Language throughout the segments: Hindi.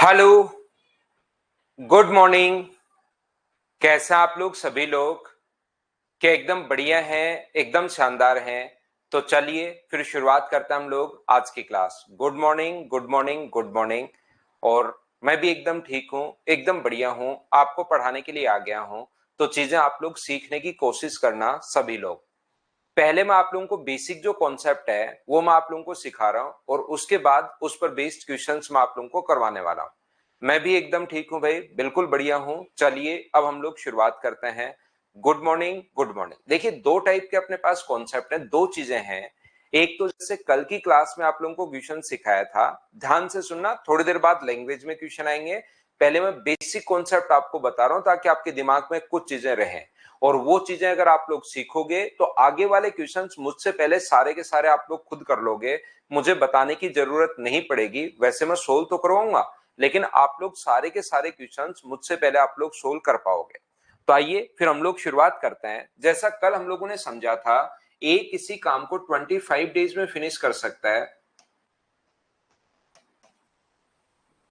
Hello, good morning. कैसे हैं आप लोग सभी लोग? क्या एकदम बढ़िया हैं, एकदम शानदार हैं? तो चलिए फिर शुरुआत करते हैं हम लोग आज की class. Good morning, good morning, good morning. और मैं भी एकदम ठीक हूँ, एकदम बढ़िया हूँ, आपको पढ़ाने के लिए आ गया हूँ। तो चीजें आप लोग सीखने की कोशिश करना सभी लोग। पहले मैं आप लोगों को बेसिक जो कॉन्सेप्ट है वो मैं आप लोगों को सिखा रहा हूं और उसके बाद उस पर बेस्ड क्वेश्चंस मैं आप लोगों को करवाने वाला हूं। मैं भी एकदम ठीक हूं भाई, बिल्कुल बढ़िया हूं। चलिए अब हम लोग शुरुआत करते हैं। Good morning, good morning. देखिए, दो टाइप के अपने पास कॉन्सेप्ट हैं, दो चीजें हैं। एक तो जैसे कल की क्लास में आप लोगों को क्वेश्चन सिखाया था, ध्यान से सुनना, थोड़ी देर बाद लैंग्वेज में क्वेश्चन आएंगे। पहले मैं बेसिक कॉन्सेप्ट आपको बता रहा हूं ताकि आपके दिमाग में कुछ चीजें रहें, और वो चीजें अगर आप लोग सीखोगे तो आगे वाले क्वेश्चंस मुझसे पहले सारे के सारे आप लोग खुद कर लोगे। मुझे बताने की जरूरत नहीं पड़ेगी। वैसे मैं सोल्व तो करवाऊंगा, लेकिन आप लोग सारे के सारे क्वेश्चंस मुझसे पहले आप लोग सोल्व कर पाओगे। तो आइए फिर हम लोग शुरुआत करते हैं। जैसा कल हम लोगों ने समझा था, ए किसी काम को 25 डेज में फिनिश कर सकता है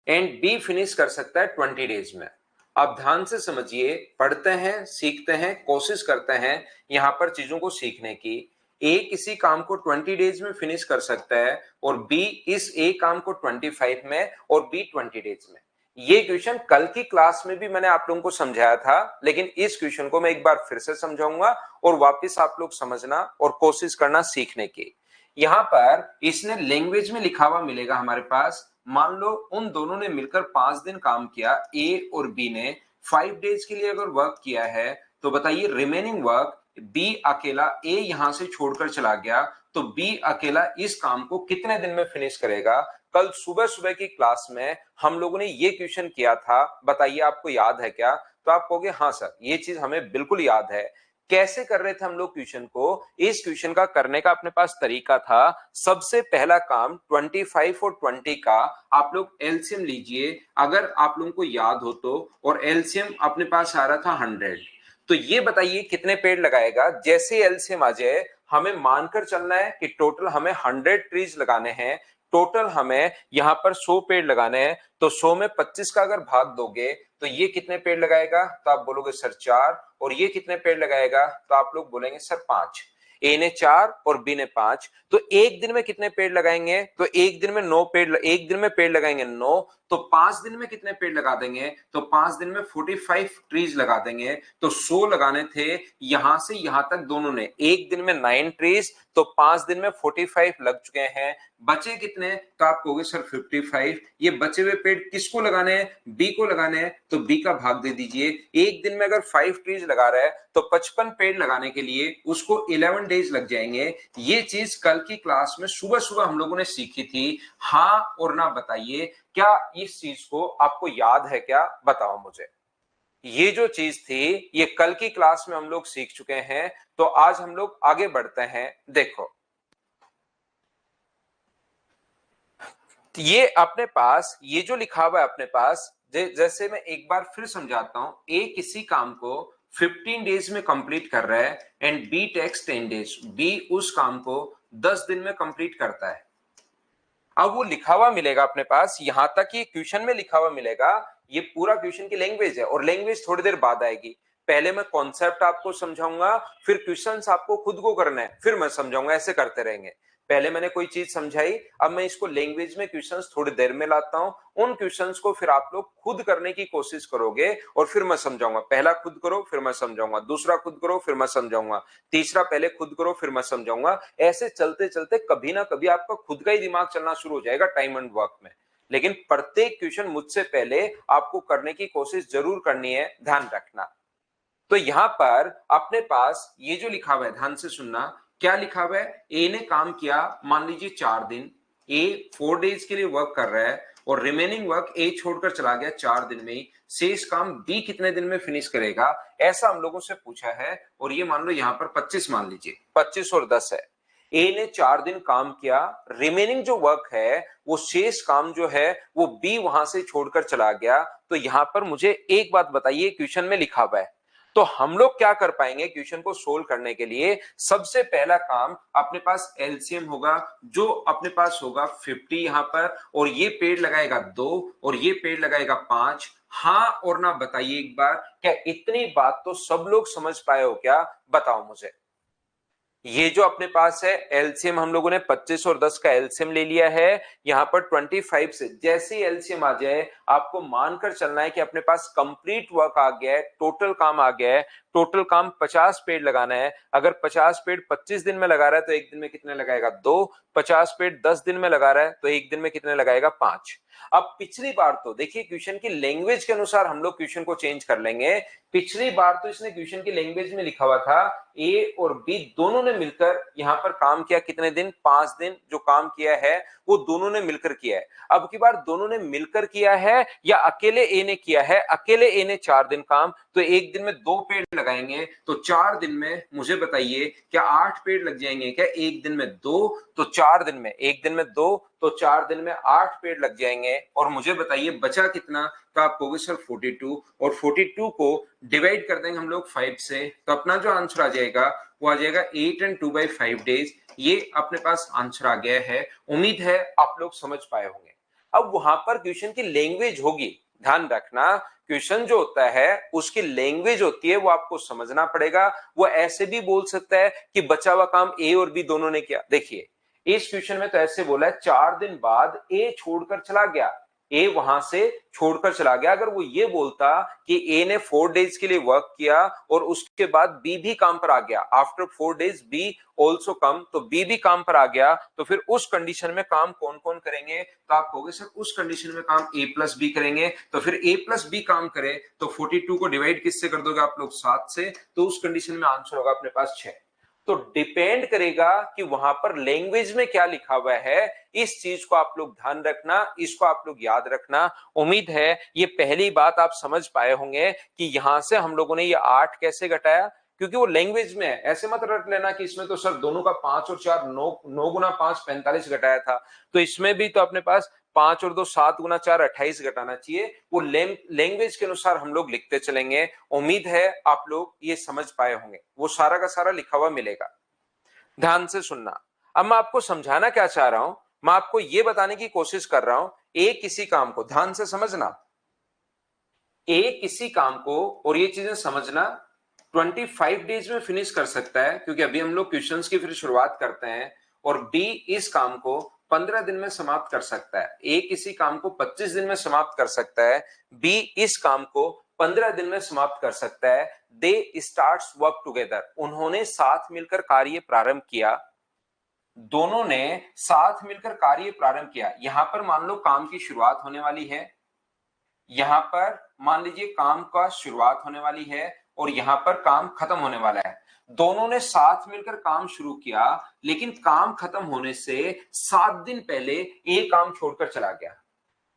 एंड बी फिनिश कर सकता है 20 डेज में। अब ध्यान से समझिए, पढ़ते हैं, सीखते हैं, कोशिश करते हैं यहां पर चीजों को सीखने की। ए किसी काम को 20 डेज में फिनिश कर सकता है और बी इस ए काम को 25 में और बी 20 डेज में। ये क्वेश्चन कल की क्लास में भी मैंने आप लोगों को समझाया था, लेकिन इस क्वेश्चन को मैं एक बार फिर से समझाऊंगा और वापस आप लोग समझना और कोशिश करना सीखने की। यहां पर इसने लैंग्वेज में लिखा हुआ मिलेगा हमारे पास। मान लो उन दोनों ने मिलकर 5 दिन काम किया, ए और बी ने 5 डेज के लिए अगर वर्क किया है, तो बताइए रिमेनिंग वर्क बी अकेला ए यहां से छोड़कर चला गया, तो बी अकेला इस काम को कितने दिन में फिनिश करेगा? कल सुबह सुबह की क्लास में हम लोगों ने ये क्वेश्चन किया था, बताइए आपको याद है क्या? तो आप कहोगे हाँ सर, ये चीज हमें बिल्कुल याद है। कैसे कर रहे थे हम लोग क्वेश्चन को? इस क्वेश्चन का करने का अपने पास तरीका था, सबसे पहला काम 25 और 20 का आप लोग एलसीएम लीजिए, अगर आप लोगों को याद हो तो। और एलसीएम अपने पास आ रहा था 100। तो ये बताइए कितने पेड़ लगाएगा? जैसे एलसीएम आ जाए, हमें मानकर चलना है कि टोटल हमें 100 ट्रीज लगाने हैं। टोटल हमें यहां पर 100 पेड़ लगाने हैं, तो 100 में 25 का अगर भाग दोगे तो ये कितने पेड़ लगाएगा? तो आप बोलोगे सर 4। और ये कितने पेड़ लगाएगा? तो आप लोग बोलेंगे सर 5। ए ने 4 और बी ने 5। तो एक दिन में कितने पेड़ लगाएंगे? तो एक दिन में 9 पेड़, एक दिन में पेड़ लगाएंगे 9। तो 5 दिन में कितने पेड़ लगा देंगे? तो 5 दिन में 45 ट्रीज लगा देंगे। तो 100 लगाने थे यहां से यहां तक दोनों ने, एक दिन में 9 ट्रीज, तो 5 दिन में 45 लग चुके हैं। बचे कितने? तो आप कहोगे सर 55। ये बचे हुए पेड़ किसको लगाने हैं? बी को लगाने हैं, तो बी का भाग दे दीजिए। एक दिन में अगर 5 ट्रीज लगा रहा है तो 55 पेड़ लगाने के लिए उसको 11 डेज लग जाएंगे। ये चीज कल की क्लास में सुबह सुबह हम लोगों ने सीखी थी। हाँ और ना बताइए, क्या इस चीज को आपको याद है क्या? बताओ मुझे। ये जो चीज थी ये कल की क्लास में हम लोग सीख चुके हैं। तो आज हम लोग आगे बढ़ते हैं। देखो, ये अपने पास ये जो लिखा हुआ है अपने पास, जैसे मैं एक बार फिर समझाता हूं। ए किसी काम को 15 डेज में कंप्लीट कर रहा है and B takes 10 days. B उस काम को 10 दिन में कंप्लीट करता है। अब वो लिखा हुआ मिलेगा अपने पास, यहां तक ये क्वेश्चन में लिखा हुआ मिलेगा। ये पूरा क्वेश्चन की लैंग्वेज है और लैंग्वेज थोड़ी देर बाद आएगी। पहले मैं कॉन्सेप्ट आपको समझाऊंगा, फिर क्वेश्चंस आपको खुद को करना है, फिर मैं समझाऊंगा, ऐसे करते रहेंगे। पहले मैंने कोई चीज समझाई, अब मैं इसको लैंग्वेज में क्वेश्चंस थोड़ी देर में लाता हूं। उन क्वेश्चंस को फिर आप लोग खुद करने की कोशिश करोगे और फिर मैं समझाऊंगा। पहला खुद करो फिर मैं समझाऊंगा, दूसरा खुद करो फिर मैं समझाऊंगा, तीसरा पहले खुद करो फिर मैं समझाऊंगा। ऐसे चलते चलते कभी ना कभी आपका खुद का ही दिमाग चलना शुरू हो जाएगा टाइम एंड वर्क में। लेकिन प्रत्येक क्वेश्चन मुझसे पहले आपको करने की कोशिश जरूर करनी है, ध्यान रखना। तो यहां पर अपने पास ये जो लिखा हुआ है, ध्यान से सुनना। क्या लिखा हुआ है? ए ने काम किया मान लीजिए 4 दिन। ए 4 डेज के लिए वर्क कर रहा है और रिमेनिंग वर्क ए छोड़कर चला गया 4 दिन में ही। शेष काम बी कितने दिन में फिनिश करेगा, ऐसा हम लोगों से पूछा है। और ये मान लो यहां पर 25 मान लीजिए, 25 और 10 है। ए ने 4 दिन काम किया, रिमेनिंग जो वर्क है वो शेष काम जो है वो बी वहां से छोड़कर चला गया। तो यहां पर मुझे एक बात बताइए, क्वेश्चन में लिखा हुआ है तो हम लोग क्या कर पाएंगे क्वेश्चन को सोल्व करने के लिए? सबसे पहला काम, अपने पास एलसीएम होगा, जो अपने पास होगा 50 यहां पर, और ये पेड़ लगाएगा 2 और ये पेड़ लगाएगा 5। हाँ और ना बताइए एक बार, क्या इतनी बात तो सब लोग समझ पाए हो क्या? बताओ मुझे। ये जो अपने पास है एलसीएम, हम लोगों ने 25 और 10 का एलसीएम ले लिया है। यहां पर 25 से जैसे ही एलसीएम आ जाए, आपको मानकर चलना है कि अपने पास कंप्लीट वर्क आ गया है, टोटल काम आ गया है। टोटल काम 50 पेड़ लगाना है। अगर 50 पेड़ 25 दिन में लगा रहा है तो एक दिन में कितने लगाएगा? 2। 50 पेड़ 10 दिन में लगा रहा है तो एक दिन में कितने लगाएगा? 5। अब पिछली बार तो देखिए, क्वेश्चन की लैंग्वेज के अनुसार हम लोग क्वेश्चन को चेंज कर लेंगे। पिछली बार तो इसने क्वेश्चन की लैंग्वेज में लिखा हुआ था ए और बी दोनों ने मिलकर यहां पर काम किया, कितने दिन? 5 दिन। जो काम किया है वो दोनों ने मिलकर किया है। अब की बार दोनों ने मिलकर किया है या अकेले ए ने किया है? अकेले ए ने 4 दिन काम, तो एक दिन में 2 पेड़ लगाएंगे, तो 4 दिन में मुझे बताइए क्या 8 पेड़ लग जाएंगे क्या? एक दिन में 2, तो 4 दिन में, एक दिन में 2 तो 4 दिन में 8 पेड़ लग जाएंगे। और मुझे बताइए बचा कितना? तो आप कहोगे सर 42, और 42 को डिवाइड कर देंगे हम लोग 5 से, तो अपना जो आंसर आ जाएगा वो आ जाएगा 8 and 2/5 डेज। ये अपने पास आंसर आ गया है। उम्मीद है आप लोग समझ पाए होंगे। अब वहां पर क्वेश्चन की लैंग्वेज होगी, ध्यान रखना, क्वेश्चन जो होता है उसकी लैंग्वेज होती है, वो आपको समझना पड़ेगा। वो ऐसे भी बोल सकता है कि बचा हुआ काम ए और बी दोनों ने किया। देखिए इस क्वेश्चन में तो ऐसे बोला है 4 दिन बाद ए छोड़कर चला गया, ए वहां से छोड़कर चला गया। अगर वो ये बोलता कि ए ने 4 डेज के लिए वर्क किया और उसके बाद बी भी काम पर आ गया, after 4 days B also come, तो बी भी काम पर आ गया, तो फिर उस कंडीशन में काम कौन कौन करेंगे? तो आप कहोगे सर उस कंडीशन में काम ए प्लस बी करेंगे, तो फिर ए प्लस बी काम करे तो 42 को डिवाइड किससे कर दोगे आप लोग? 7 से, तो उस कंडीशन में आंसर होगा अपने पास 6। तो डिपेंड करेगा कि वहां पर लैंग्वेज में क्या लिखा हुआ है। इस चीज को आप लोग ध्यान रखना, इसको आप लोग याद रखना। उम्मीद है ये पहली बात आप समझ पाए होंगे कि यहां से हम लोगों ने ये 8 कैसे घटाया, क्योंकि वो लैंग्वेज में है। ऐसे मत रट लेना कि इसमें तो सर दोनों का 5 और 4 9 गुना 5 45 घटाया था, तो इसमें भी तो अपने पास 5 और 2 7 गुना 4 28 घटाना चाहिए। वो लैंग्वेज के अनुसार हम लोग लिखते चलेंगे। उम्मीद है आप लोग ये समझ पाए होंगे, वो सारा का सारा लिखा हुआ मिलेगा। ध्यान से सुनना। अब मैं आपको समझाना क्या चाह रहा हूं, मैं आपको यह बताने की कोशिश कर रहा हूं, ए किसी काम को, ध्यान से समझना, ए किसी काम को, और ये चीजें समझना, 25 डेज में फिनिश कर सकता है, क्योंकि अभी हम लोग क्वेश्चंस की फिर शुरुआत करते हैं। और बी इस काम को 15 दिन में समाप्त कर सकता है। ए किसी काम को 25 दिन में समाप्त कर सकता है, बी इस काम को 15 दिन में समाप्त कर सकता है। दे स्टार्ट्स वर्क टुगेदर, उन्होंने साथ मिलकर कार्य प्रारंभ किया। दोनों ने साथ मिलकर कार्य प्रारंभ किया। यहां पर मान लो काम की शुरुआत होने वाली है, यहां पर मान लीजिए काम का शुरुआत होने वाली है, और यहां पर काम खत्म होने वाला है। दोनों ने साथ मिलकर काम शुरू किया, लेकिन काम खत्म होने से 7 दिन पहले एक काम छोड़कर चला गया।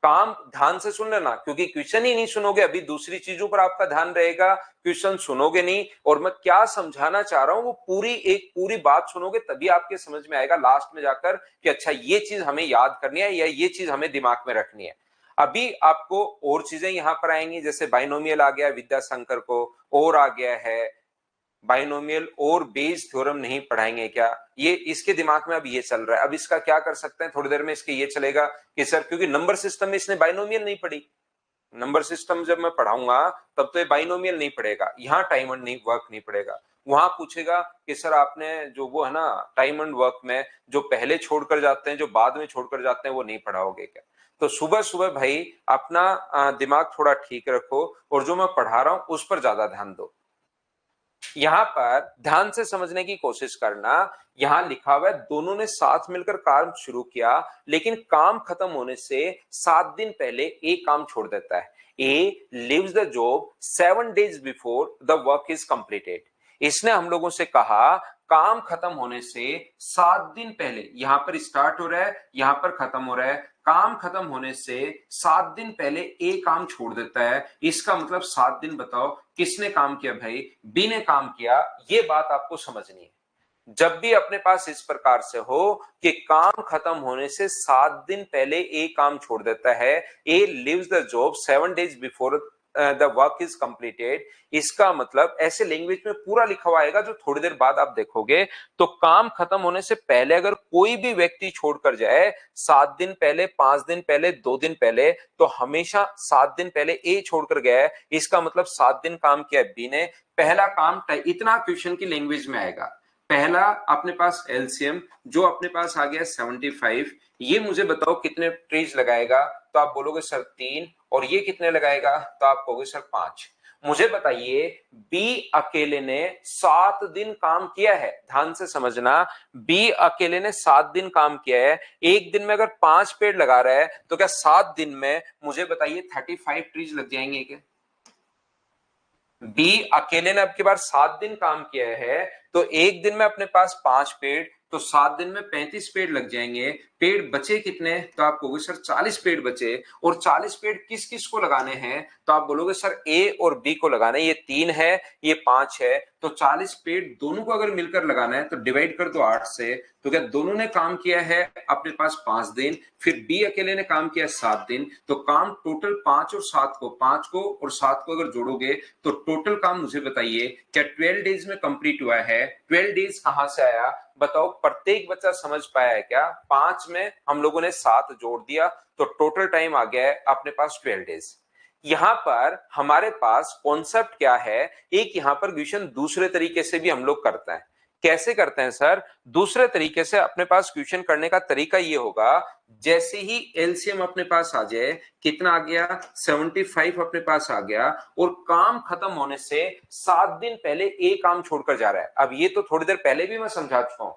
काम ध्यान से सुन लेना, क्योंकि क्वेश्चन ही नहीं सुनोगे, अभी दूसरी चीजों पर आपका ध्यान रहेगा, क्वेश्चन सुनोगे नहीं। और मैं क्या समझाना चाह रहा हूं वो पूरी बात सुनोगे, तभी आपके समझ में आएगा लास्ट में जाकर कि अच्छा ये चीज हमें याद करनी है या ये चीज हमें दिमाग में रखनी है। अभी आपको और चीजें यहां पर आएंगी, जैसे बाइनोमियल आ गया विद्याशंकर को, और आ गया है बाइनोमियल और बेस थ्योरम नहीं पढ़ाएंगे क्या? ये इसके दिमाग में अब ये चल रहा है। अब इसका क्या कर सकते हैं, थोड़ी देर में इसके ये चलेगा कि सर क्योंकि नंबर सिस्टम में इसने बाइनोमियल नहीं पढ़ी, नंबर सिस्टम जब मैं पढ़ाऊंगा तब तो ये बाइनोमियल नहीं पड़ेगा, यहाँ टाइम एंड नहीं वर्क नहीं पड़ेगा। वहां पूछेगा कि सर आपने जो वो है ना टाइम एंड वर्क में जो पहले छोड़कर जाते हैं, जो बाद में छोड़कर जाते हैं, वो नहीं पढ़ाओगे क्या? तो सुबह सुबह भाई अपना दिमाग थोड़ा ठीक रखो, और जो मैं पढ़ा रहा हूं उस पर ज्यादा ध्यान दो। यहां पर ध्यान से समझने की कोशिश करना। यहां लिखा हुआ है दोनों ने साथ मिलकर काम शुरू किया, लेकिन काम खत्म होने से 7 दिन पहले एक काम छोड़ देता है। A leaves the job 7 days before the work is completed. इसने हम लोगों से कहा काम खत्म होने से 7 दिन पहले, यहां पर स्टार्ट हो रहा है, यहां पर खत्म हो रहा है, काम खत्म होने से 7 दिन पहले एक काम छोड़ देता है। इसका मतलब 7 दिन बताओ किसने काम किया? भाई बी ने काम किया। ये बात आपको समझनी है। जब भी अपने पास इस प्रकार से हो कि काम खत्म होने से 7 दिन पहले ए काम छोड़ देता है, A leaves the job 7 days before the work is completed, इसका मतलब ऐसे लैंग्वेज में पूरा लिखा हुआ आएगा जो थोड़ी देर बाद आप देखोगे। तो काम खत्म होने से पहले अगर कोई भी व्यक्ति छोड़कर जाए, 7 दिन पहले, 5 दिन पहले, 2 दिन पहले, तो हमेशा 7 दिन पहले ए छोड़कर गया है, इसका मतलब 7 दिन काम किया है बी ने। पहला काम इतना क्वेश्चन की लैंग्वेज में आएगा। पहला अपने पास एलसीएम जो अपने पास आ गया 75, ये मुझे बताओ कितने ट्रीज लगाएगा, तो आप बोलोगे सर 3, और ये कितने लगाएगा, तो आप कहोगे सर 5। मुझे बताइए बी अकेले ने 7 दिन काम किया है, ध्यान से समझना, बी अकेले ने 7 दिन काम किया है। एक दिन में अगर 5 पेड़ लगा रहा है तो क्या 7 दिन में मुझे बताइए 35 ट्रीज लग जाएंगे क्या? बी अकेले ने अब की बार 7 दिन काम किया है, तो एक दिन में अपने पास 5 पेड़, तो 7 दिन में 35 पेड़ लग जाएंगे। पेड़ बचे कितने, तो आप कहोगे सर 40 पेड़ बचे। और 40 पेड़ किस किस को लगाने हैं, तो आप बोलोगे सर ए और बी को लगाना है। ये 3 है, ये 5 है, तो 40 पेड़ दोनों को अगर मिलकर लगाना है तो डिवाइड कर दो 8 से। तो क्या दोनों ने काम किया है अपने पास 5 दिन, फिर बी अकेले ने काम किया 7 दिन, तो काम टोटल 5 और 7 को, 5 को और 7 को अगर जोड़ोगे तो टोटल काम मुझे बताइए क्या 12 डेज में कंप्लीट हुआ है। 12 डेज कहां से आया बताओ, प्रत्येक बच्चा समझ पाया है क्या? 5 में हम लोगों ने 7 जोड़ दिया तो टोटल टाइम आ गया है अपने पास 12 डेज। यहां पर हमारे पास कॉन्सेप्ट क्या है, एक यहां पर क्वेश्चन दूसरे तरीके से भी हम लोग करते हैं। कैसे करते हैं सर? दूसरे तरीके से अपने पास क्वेश्चन करने का तरीका ये होगा, जैसे ही एलसीएम अपने पास आ जाए, कितना आ गया 75 अपने पास आ गया, और काम खत्म होने से 7 दिन पहले ए काम छोड़कर जा रहा है। अब ये तो थोड़ी देर पहले भी मैं समझा चुका हूं,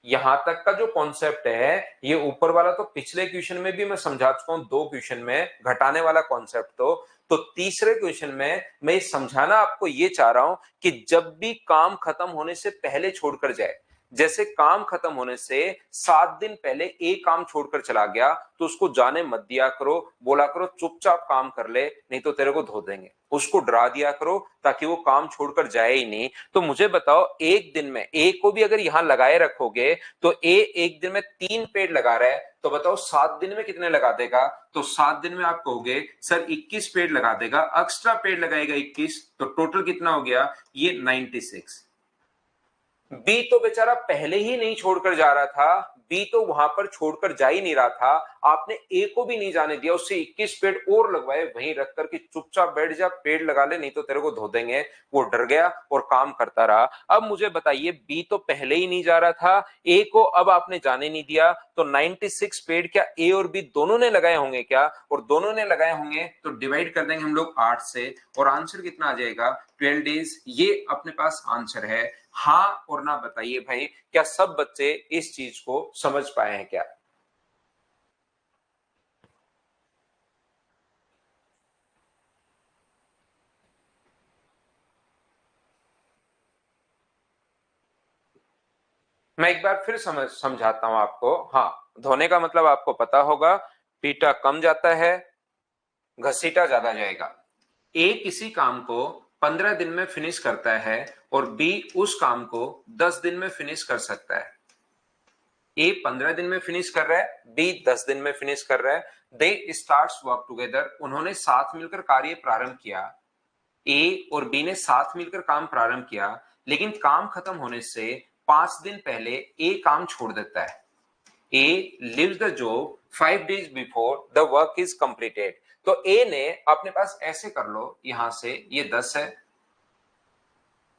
यहां तक का जो कॉन्सेप्ट है, ये ऊपर वाला तो पिछले क्वेश्चन में भी मैं समझा चुका हूं, 2 क्वेश्चन में घटाने वाला कॉन्सेप्ट। तो तीसरे क्वेश्चन में मैं समझाना आपको ये चाह रहा हूं कि जब भी काम खत्म होने से पहले छोड़कर जाए, जैसे काम खत्म होने से 7 दिन पहले एक काम छोड़कर चला गया, तो उसको जाने मत दिया करो, बोला करो चुपचाप काम कर ले नहीं तो तेरे को धो देंगे। उसको डरा दिया करो ताकि वो काम छोड़कर जाए ही नहीं। तो मुझे बताओ एक दिन में ए को भी अगर यहां लगाए रखोगे, तो ए एक दिन में 3 पेड़ लगा रहा है, तो बताओ 7 दिन में कितने लगा देगा? तो 7 दिन में आप कहोगे सर 21 पेड़ लगा देगा, एक्स्ट्रा पेड़ लगाएगा 21, तो टोटल कितना हो गया ये 96। बी तो बेचारा पहले ही नहीं छोड़कर जा रहा था, बी तो वहां पर छोड़कर जा ही नहीं रहा था, आपने ए को भी नहीं जाने दिया, उससे 21 पेड़ और लगवाए वहीं रख कर कि चुपचाप बैठ जा, पेड़ लगा ले नहीं तो तेरे को धो देंगे। वो डर गया और काम करता रहा। अब मुझे बताइए बी तो पहले ही नहीं जा रहा था, ए को अब आपने जाने नहीं दिया, तो 96 पेड़ क्या ए और बी दोनों ने लगाए होंगे क्या? और दोनों ने लगाए होंगे तो डिवाइड कर देंगे हम लोग 8 से, और आंसर कितना आ जाएगा 12 डेज। ये अपने पास आंसर है। हाँ और ना बताइए भाई, क्या सब बच्चे इस चीज को समझ पाए हैं क्या? मैं एक बार फिर समझाता हूं आपको। हाँ, धोने का मतलब आपको पता होगा, पीटा कम जाता है, घसीटा ज्यादा जाएगा। ए किसी काम को 15 दिन में फिनिश करता है और बी उस काम को 10 दिन में फिनिश कर सकता है। ए 15 दिन में फिनिश कर रहा है, बी 10 दिन में फिनिश कर रहा है। दे स्टार्ट्स वर्क टुगेदर, उन्होंने साथ मिलकर कार्य प्रारंभ किया। ए और बी ने साथ मिलकर काम प्रारंभ किया, लेकिन काम खत्म होने से 5 दिन पहले ए काम छोड़ देता है। A leaves the job 5 days before the work is completed. तो ए ने अपने पास ऐसे कर लो, यहां से ये 10 है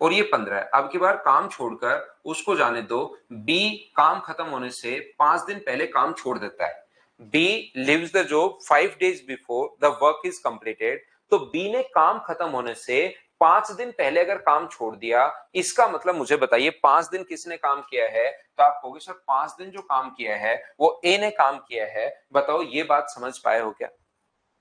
और ये 15 है, अब की बार काम छोड़कर उसको जाने दो। बी काम खत्म होने से 5 दिन पहले काम छोड़ देता है। B lives the job 5 days before the work is completed. तो बी ने काम खत्म होने से 5 दिन पहले अगर काम छोड़ दिया, इसका मतलब मुझे बताइए 5 दिन किसने काम किया है? तो आप कहोगे सर 5 दिन जो काम किया है वो ए ने काम किया है। बताओ ये बात समझ पाए हो क्या?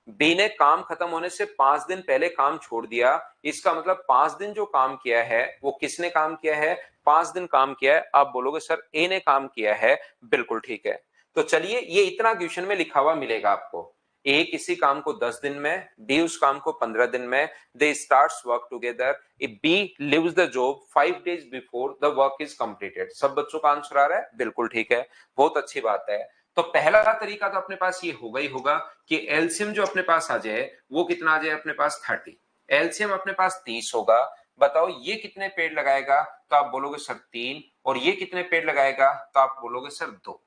बी ने काम खत्म होने से 5 दिन पहले काम छोड़ दिया, इसका मतलब 5 दिन जो काम किया है वो किसने काम किया है? 5 दिन काम किया है। आप बोलोगे सर ए ने काम किया है, बिल्कुल ठीक है। तो चलिए ये इतना क्वेश्चन में लिखा हुआ मिलेगा आपको। ए किसी काम को 10 दिन में, बी उस काम को 15 दिन में, they starts work together, B lives the job 5 days before the work is completed. सब बच्चों का आंसर आ रहा है, बिल्कुल ठीक है, बहुत अच्छी बात है। तो पहला तरीका तो अपने पास ये होगा ही होगा कि एलसीएम जो अपने पास आ जाए वो कितना आ जाए अपने पास 30। एलसीएम अपने पास 30 होगा। बताओ ये कितने पेड़ लगाएगा, तो आप बोलोगे सर 3। और ये कितने पेड़ लगाएगा, तो आप बोलोगे सर 2।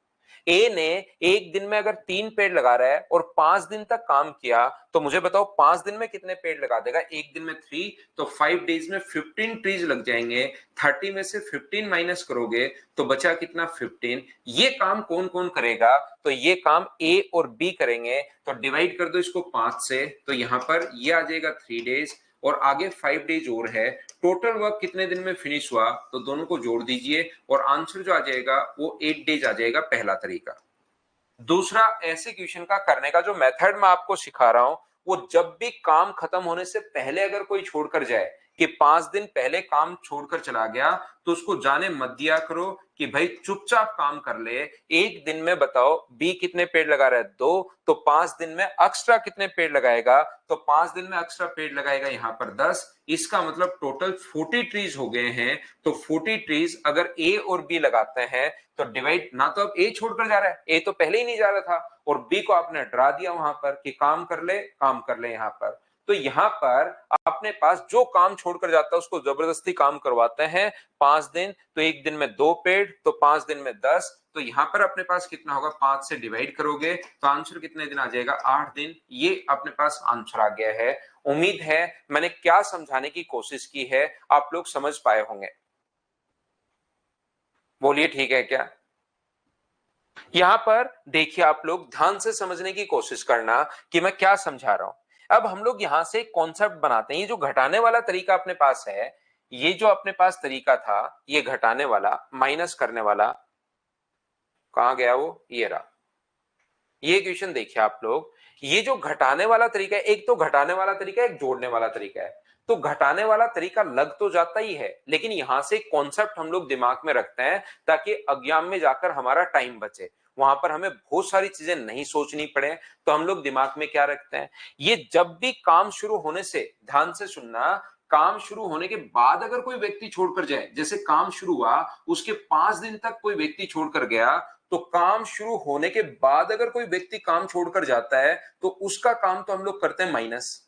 ए ने एक दिन में अगर 3 पेड़ लगा रहा है और 5 दिन तक काम किया, तो मुझे बताओ 5 दिन में कितने पेड़ लगा देगा। एक दिन में 3, तो 5 डेज में 15 ट्रीज लग जाएंगे। 30 में से 15 माइनस करोगे तो बचा कितना 15। ये काम कौन कौन करेगा, तो ये काम ए और बी करेंगे। तो डिवाइड कर दो इसको 5 से, तो यहां पर ये आ जाएगा 3 डेज और आगे 5 डेज और है। टोटल वर्क कितने दिन में फिनिश हुआ, तो दोनों को जोड़ दीजिए और आंसर जो आ जाएगा वो 8 डेज आ जाएगा, पहला तरीका। दूसरा, ऐसे क्वेश्चन का करने का जो मेथड मैं आपको सिखा रहा हूं, वो जब भी काम खत्म होने से पहले अगर कोई छोड़कर जाए कि 5 दिन पहले काम छोड़कर चला गया, तो उसको जाने मत दिया करो कि भाई चुपचाप काम कर ले। एक दिन में बताओ बी कितने पेड़ लगा रहा है 2, तो 5 दिन में एक्स्ट्रा कितने पेड़ लगाएगा, तो 5 दिन में एक्स्ट्रा पेड़ लगाएगा यहां पर 10। इसका मतलब टोटल 40 ट्रीज हो गए हैं। तो 40 ट्रीज अगर ए और बी लगाते हैं, तो डिवाइड ना, तो अब ए छोड़कर जा रहा है, ए तो पहले ही नहीं जा रहा था, और बी को आपने डरा दिया वहां पर कि काम कर ले काम कर ले यहां पर। तो यहां पर अपने पास जो काम छोड़कर जाता है उसको जबरदस्ती काम करवाते हैं। 5 दिन, तो एक दिन में 2 पेड़, तो 5 दिन में 10। तो यहां पर अपने पास कितना होगा, 5 से डिवाइड करोगे तो आंसर कितने दिन आ जाएगा, 8 दिन। ये अपने पास आंसर आ गया है। उम्मीद है मैंने क्या समझाने की कोशिश की है आप लोग समझ पाए होंगे। बोलिए ठीक है क्या। यहां पर देखिए आप लोग ध्यान से समझने की कोशिश करना कि मैं क्या समझा रहा हूं। अब हम लोग यहां से कॉन्सेप्ट बनाते हैं। ये जो घटाने वाला तरीका अपने पास है, ये जो अपने पास तरीका था, ये घटाने वाला माइनस करने वाला, कहां गया वो, ये रहा। ये क्वेश्चन देखिए आप लोग, ये जो घटाने वाला तरीका है, एक तो घटाने वाला तरीका है, एक जोड़ने वाला तरीका है। तो घटाने वाला तरीका लग तो जाता ही है, लेकिन यहां से कॉन्सेप्ट हम लोग दिमाग में रखते हैं ताकि एग्जाम में जाकर हमारा टाइम बचे, वहां पर हमें बहुत सारी चीजें नहीं सोचनी पड़े। तो हम लोग दिमाग में क्या रखते हैं, ये जब भी काम शुरू होने से, ध्यान से सुनना, काम शुरू होने के बाद अगर कोई व्यक्ति छोड़कर जाए, जैसे काम शुरू हुआ उसके 5 दिन तक कोई व्यक्ति छोड़कर गया, तो काम शुरू होने के बाद अगर कोई व्यक्ति काम छोड़कर जाता है तो उसका काम तो हम लोग करते हैं माइनस।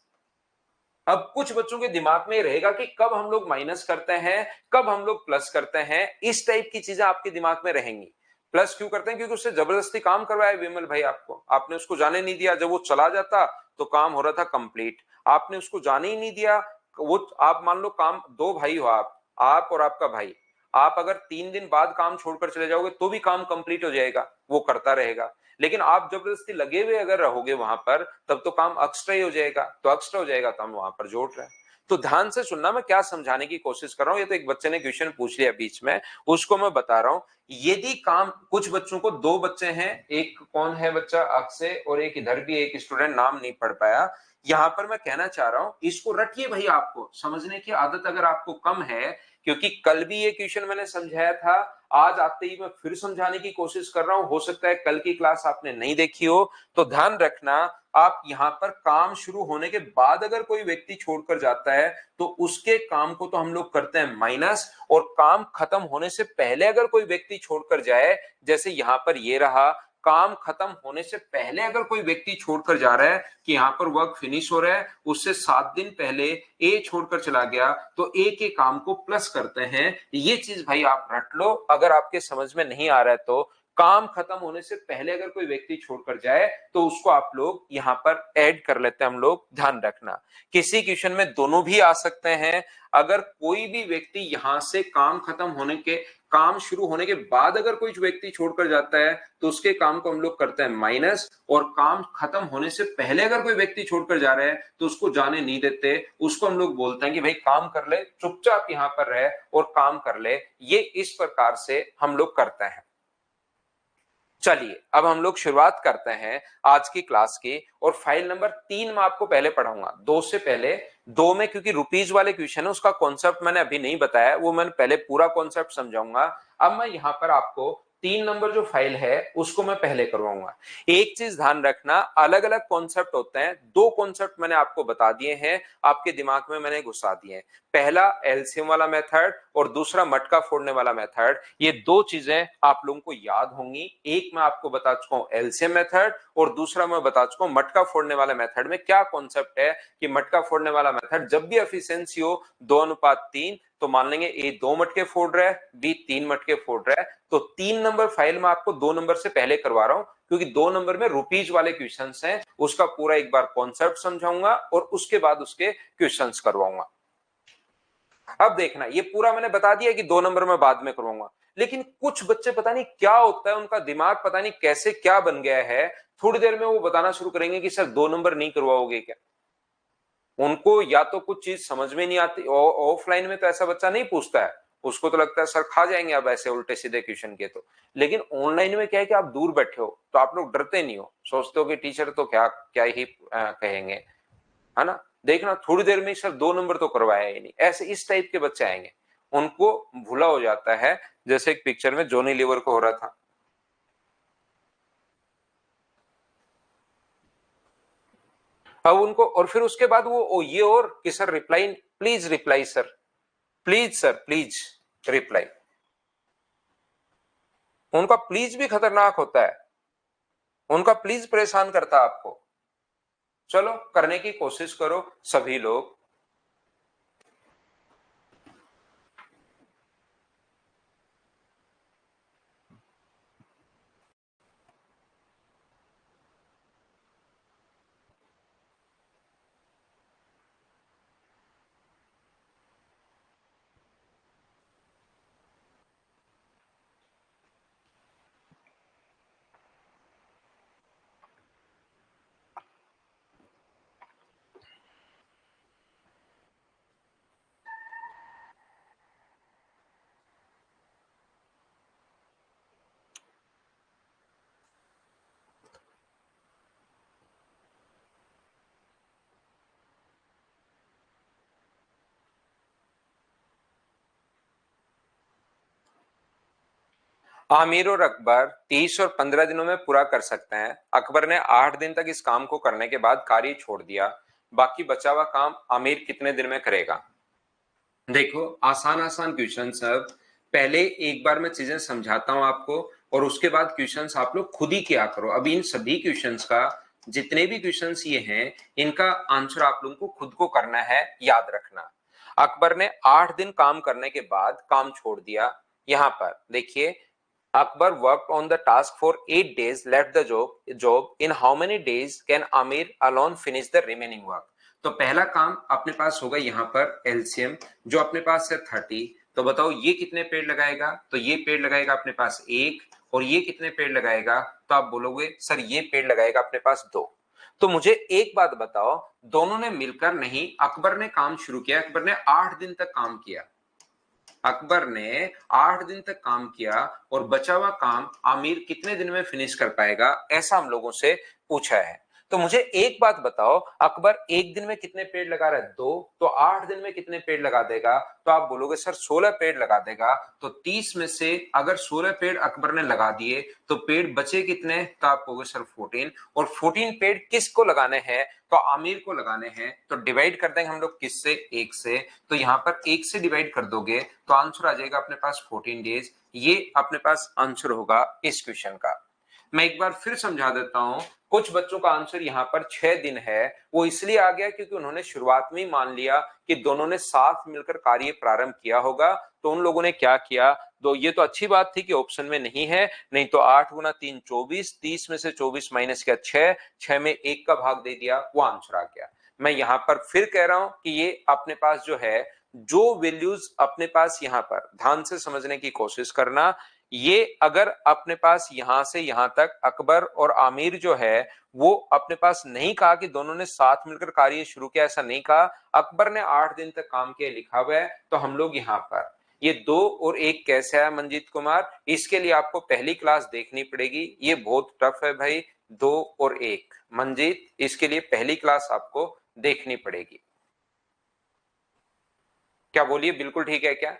अब कुछ बच्चों के दिमाग में रहेगा कि कब हम लोग माइनस करते हैं, कब हम लोग प्लस करते हैं, इस टाइप की चीजें आपके दिमाग में रहेंगी। प्लस क्यों करते हैं, क्योंकि उससे जबरदस्ती काम करवाया विमल भाई, आपको, आपने उसको जाने नहीं दिया। जब वो चला जाता तो काम हो रहा था कंप्लीट, आपने उसको जाने ही नहीं दिया। वो आप मान लो काम, 2 भाई हो आप और आपका भाई, आप अगर 3 दिन बाद काम छोड़कर चले जाओगे तो भी काम कंप्लीट हो जाएगा, वो करता रहेगा। लेकिन आप जबरदस्ती लगे हुए अगर रहोगे वहां पर, तब तो काम एक्स्ट्रा ही हो जाएगा। तो एक्स्ट्रा हो जाएगा तो हम वहां पर जोड़ रहे हैं। तो ध्यान से सुनना, मैं क्या समझाने की कोशिश कर रहा हूं। ये तो एक बच्चे ने क्वेश्चन पूछ लिया बीच में, उसको मैं बता रहा हूं। यदि काम, कुछ बच्चों को, 2 बच्चे हैं, एक कौन है बच्चा अक्षय और एक इधर भी एक स्टूडेंट नाम नहीं पढ़ पाया। यहां पर मैं कहना चाह रहा हूं, इसको रखिए भाई, आपको समझने की आदत अगर आपको कम है, क्योंकि कल भी ये क्वेश्चन मैंने समझाया था, आज आते ही मैं फिर समझाने की कोशिश कर रहा हूं। हो सकता है कल की क्लास आपने नहीं देखी हो, तो ध्यान रखना, आप यहां पर काम शुरू होने के बाद अगर कोई व्यक्ति छोड़कर जाता है तो उसके काम को तो हम लोग करते हैं माइनस, और काम खत्म होने से पहले अगर कोई व्यक्ति छोड़कर जाए, जैसे यहां पर ये रहा, काम खत्म होने से पहले अगर कोई व्यक्ति छोड़कर जा रहा है कि यहां पर वर्क फिनिश हो रहा है, उससे 7 दिन पहले ए छोड़कर चला गया, तो ए के काम को प्लस करते हैं। ये चीज भाई आप रट लो, अगर आपके समझ में नहीं आ रहा है तो काम खत्म होने से पहले अगर कोई व्यक्ति छोड़कर जाए तो उसको आप लोग यहां पर ऐड कर लेते हैं हम लोग, ध्यान रखना। किसी क्वेश्चन में दोनों भी आ सकते हैं। अगर कोई भी व्यक्ति यहां से काम खत्म होने के, काम शुरू होने के बाद अगर कोई व्यक्ति छोड़कर जाता है तो उसके काम को हम लोग करते हैं माइनस, और काम खत्म होने से पहले अगर कोई व्यक्ति छोड़कर जा रहा है तो उसको जाने नहीं देते, उसको हम लोग बोलते हैं कि भाई काम कर ले, चुपचाप यहां पर रहे और काम कर ले। ये इस प्रकार से हम लोग करते हैं। चलिए अब हम लोग शुरुआत करते हैं आज की क्लास की, और फाइल नंबर 3 में आपको पहले पढ़ाऊंगा, 2 से पहले। 2 में क्योंकि रुपीज वाले क्वेश्चन है, उसका कॉन्सेप्ट मैंने अभी नहीं बताया, वो मैंने पहले पूरा कॉन्सेप्ट समझाऊंगा। अब मैं यहां पर आपको 3 नंबर जो फाइल है उसको मैं पहले करवाऊंगा। एक चीज ध्यान रखना, अलग अलग कॉन्सेप्ट होते हैं, दो कॉन्सेप्ट मैंने आपको बता दिए हैं, आपके दिमाग में मैंने घुसा दिए हैं। पहला एलसीएम वाला मेथड और दूसरा मटका फोड़ने वाला मेथड, ये दो चीजें आप लोगों को याद होंगी। एक मैं आपको बता चुका हूं एलसीएम मेथड और दूसरा मैं बता चुका हूं मटका फोड़ने वाले मेथड में क्या कॉन्सेप्ट है कि मटका फोड़ने वाला मेथड जब भी एफिशिएंसी हो 2:3 तो मान लेंगे ए 2 मटके फोड़ रहा है, बी 3 मटके फोड़ रहा है, तो 3 नंबर फाइल में आपको 2 नंबर से पहले करवा रहा हूं क्योंकि 2 नंबर में रुपीज वाले क्वेश्चंस हैं, उसका पूरा एक बार कॉन्सेप्ट समझाऊंगा और उसके बाद उसके क्वेश्चंस करवाऊंगा। अब देखना, ये पूरा मैंने बता दिया कि 2 नंबर में बाद में करवाऊंगा, लेकिन कुछ बच्चे पता नहीं क्या होता है, उनका दिमाग पता नहीं कैसे क्या बन गया है, थोड़ी देर में वो बताना शुरू करेंगे कि सर 2 नंबर नहीं करवाओगे क्या। उनको या तो कुछ चीज समझ में नहीं आती, ऑफलाइन में तो ऐसा बच्चा नहीं पूछता है, उसको तो लगता है सर खा जाएंगे अब ऐसे उल्टे सीधे क्वेश्चन के, तो लेकिन ऑनलाइन में क्या है कि आप दूर बैठे हो तो आप लोग डरते नहीं हो, सोचते हो कि टीचर तो क्या क्या ही कहेंगे, है ना। देखना थोड़ी देर में सर 2 नंबर तो करवाया ही नहीं, ऐसे इस टाइप के बच्चे आएंगे, उनको भूला हो जाता है, जैसे एक पिक्चर में जॉनी लीवर को हो रहा था। अब उनको और फिर उसके बाद वो ये और कि sir reply please, reply sir please reply, उनका प्लीज भी खतरनाक होता है, उनका प्लीज परेशान करता है आपको। चलो करने की कोशिश करो सभी लोग। आमिर और अकबर 30 और 15 दिनों में पूरा कर सकते हैं। अकबर ने 8 दिन तक इस काम को करने के बाद कार्य छोड़ दिया, बाकी बचा हुआ काम आमिर कितने दिन में करेगा। देखो आसान आसान क्वेश्चन सब, पहले एक बार मैं चीजें समझाता हूं आपको और उसके बाद क्वेश्चंस आप लोग खुद ही किया करो। अभी इन सभी क्वेश्चंस का, जितने भी क्वेश्चंस ये हैं, इनका आंसर आप लोगों को खुद को करना है, याद रखना। अकबर ने 8 दिन काम करने के बाद काम छोड़ दिया। यहां पर देखिए, Akbar worked on the task for 8 days, left the job. In how many days can Amir alone finish the remaining work? तो पहला काम अपने पास होगा यहाँ पर एलसीएम, जो अपने पास है 30। तो बताओ ये कितने पेड़ लगाएगा, तो ये पेड़ लगाएगा अपने पास 1, और ये कितने पेड़ लगाएगा, तो आप बोलोगे सर ये पेड़ लगाएगा अपने पास 2। तो मुझे एक बात बताओ, दोनों ने मिलकर नहीं, अकबर ने काम शुरू किया, अकबर ने 8 दिन तक काम किया, अकबर ने 8 दिन तक काम किया और बचा हुआ काम आमिर कितने दिन में फिनिश कर पाएगा, ऐसा हम लोगों से पूछा है। तो मुझे एक बात बताओ, अकबर एक दिन में कितने पेड़ लगा रहा है, 2, तो 8 दिन में कितने पेड़ लगा देगा, तो आप बोलोगे सर 16 पेड़ लगा देगा। तो 30 में से अगर 16 पेड़ अकबर ने लगा दिए तो पेड़ बचे कितने, तो आप कहोगे सर 14, और 14 पेड़ किसको लगाने हैं, तो आमिर को लगाने हैं। तो डिवाइड कर देंगे हम लोग किससे, 1 से, तो यहां पर 1 से डिवाइड कर दोगे तो आंसर आ जाएगा अपने पास 14 डेज। ये अपने पास आंसर होगा इस क्वेश्चन का। मैं एक बार फिर समझा देता हूं, कुछ बच्चों का आंसर यहाँ पर 6 दिन है, वो इसलिए आ गया क्योंकि उन्होंने शुरुआत में ही मान लिया कि दोनों ने साथ मिलकर कार्य प्रारंभ किया होगा। तो उन लोगों ने क्या किया, तो ये तो अच्छी बात थी कि ऑप्शन में नहीं है, नहीं तो 8 गुना 3 24, 30 में से 24 माइनस किया 6, 6 में 1 का भाग दे दिया, वो आंसर आ गया। मैं यहां पर फिर कह रहा हूं कि ये अपने पास जो है, जो वैल्यूज अपने पास यहां पर ध्यान से समझने की कोशिश करना, ये अगर अपने पास यहां से यहां तक अकबर और आमिर जो है, वो अपने पास नहीं कहा कि दोनों ने साथ मिलकर कार्य शुरू किया, ऐसा नहीं कहा, अकबर ने 8 दिन तक काम किया लिखा हुआ है, तो हम लोग यहाँ पर ये 2 और 1 कैसे है मंजीत कुमार, इसके लिए आपको पहली क्लास देखनी पड़ेगी, ये बहुत टफ है भाई। 2 और 1 मंजीत, इसके लिए पहली क्लास आपको देखनी पड़ेगी। क्या बोलिए, बिल्कुल ठीक है क्या।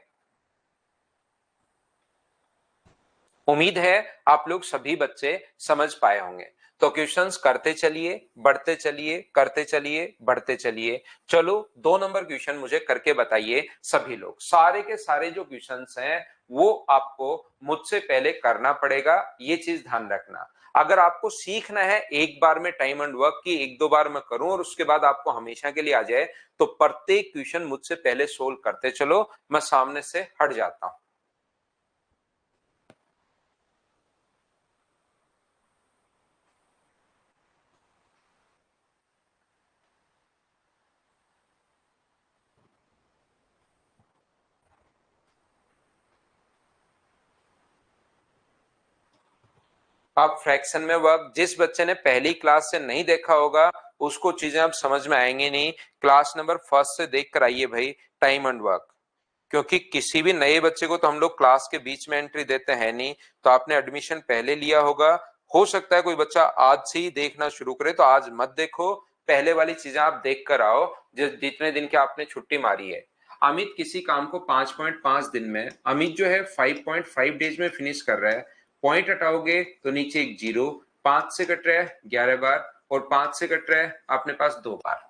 उम्मीद है आप लोग सभी बच्चे समझ पाए होंगे। तो क्वेश्चंस करते चलिए, बढ़ते चलिए, करते चलिए, बढ़ते चलिए। चलो 2 नंबर क्वेश्चन मुझे करके बताइए सभी लोग। सारे के सारे जो क्वेश्चंस हैं वो आपको मुझसे पहले करना पड़ेगा, ये चीज ध्यान रखना। अगर आपको सीखना है एक बार में टाइम एंड वर्क की 1-2 बार मैं करूं और उसके बाद आपको हमेशा के लिए आ जाए, तो प्रत्येक क्वेश्चन मुझसे पहले सोल्व करते चलो, मैं सामने से हट जाता हूं। अब फ्रैक्शन में वर्क जिस बच्चे ने पहली क्लास से नहीं देखा होगा उसको चीजें अब समझ में आएंगी नहीं। क्लास नंबर फर्स्ट से देख कर आइए भाई टाइम एंड वर्क, क्योंकि किसी भी नए बच्चे को तो हम लोग क्लास के बीच में एंट्री देते हैं नहीं। तो आपने एडमिशन पहले लिया होगा, हो सकता है कोई बच्चा आज से ही देखना शुरू करे, तो आज मत देखो, पहले वाली चीजें आप देख कर आओ जितने दिन की आपने छुट्टी मारी है। अमित किसी काम को 5.5 दिन में, अमित जो है 5.5 डेज में फिनिश कर रहा है। पॉइंट हटाओगे तो नीचे एक जीरो, 5 से कट रहा है 11 बार और 5 से कट रहा है अपने पास 2 बार।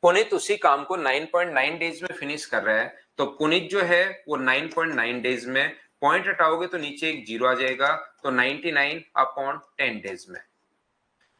पुनीत उसी काम को 9.9 डेज में फिनिश कर रहा है, तो पुनीत जो है वो 9.9 डेज में, पॉइंट हटाओगे तो नीचे एक जीरो आ जाएगा, तो 99/10 डेज में।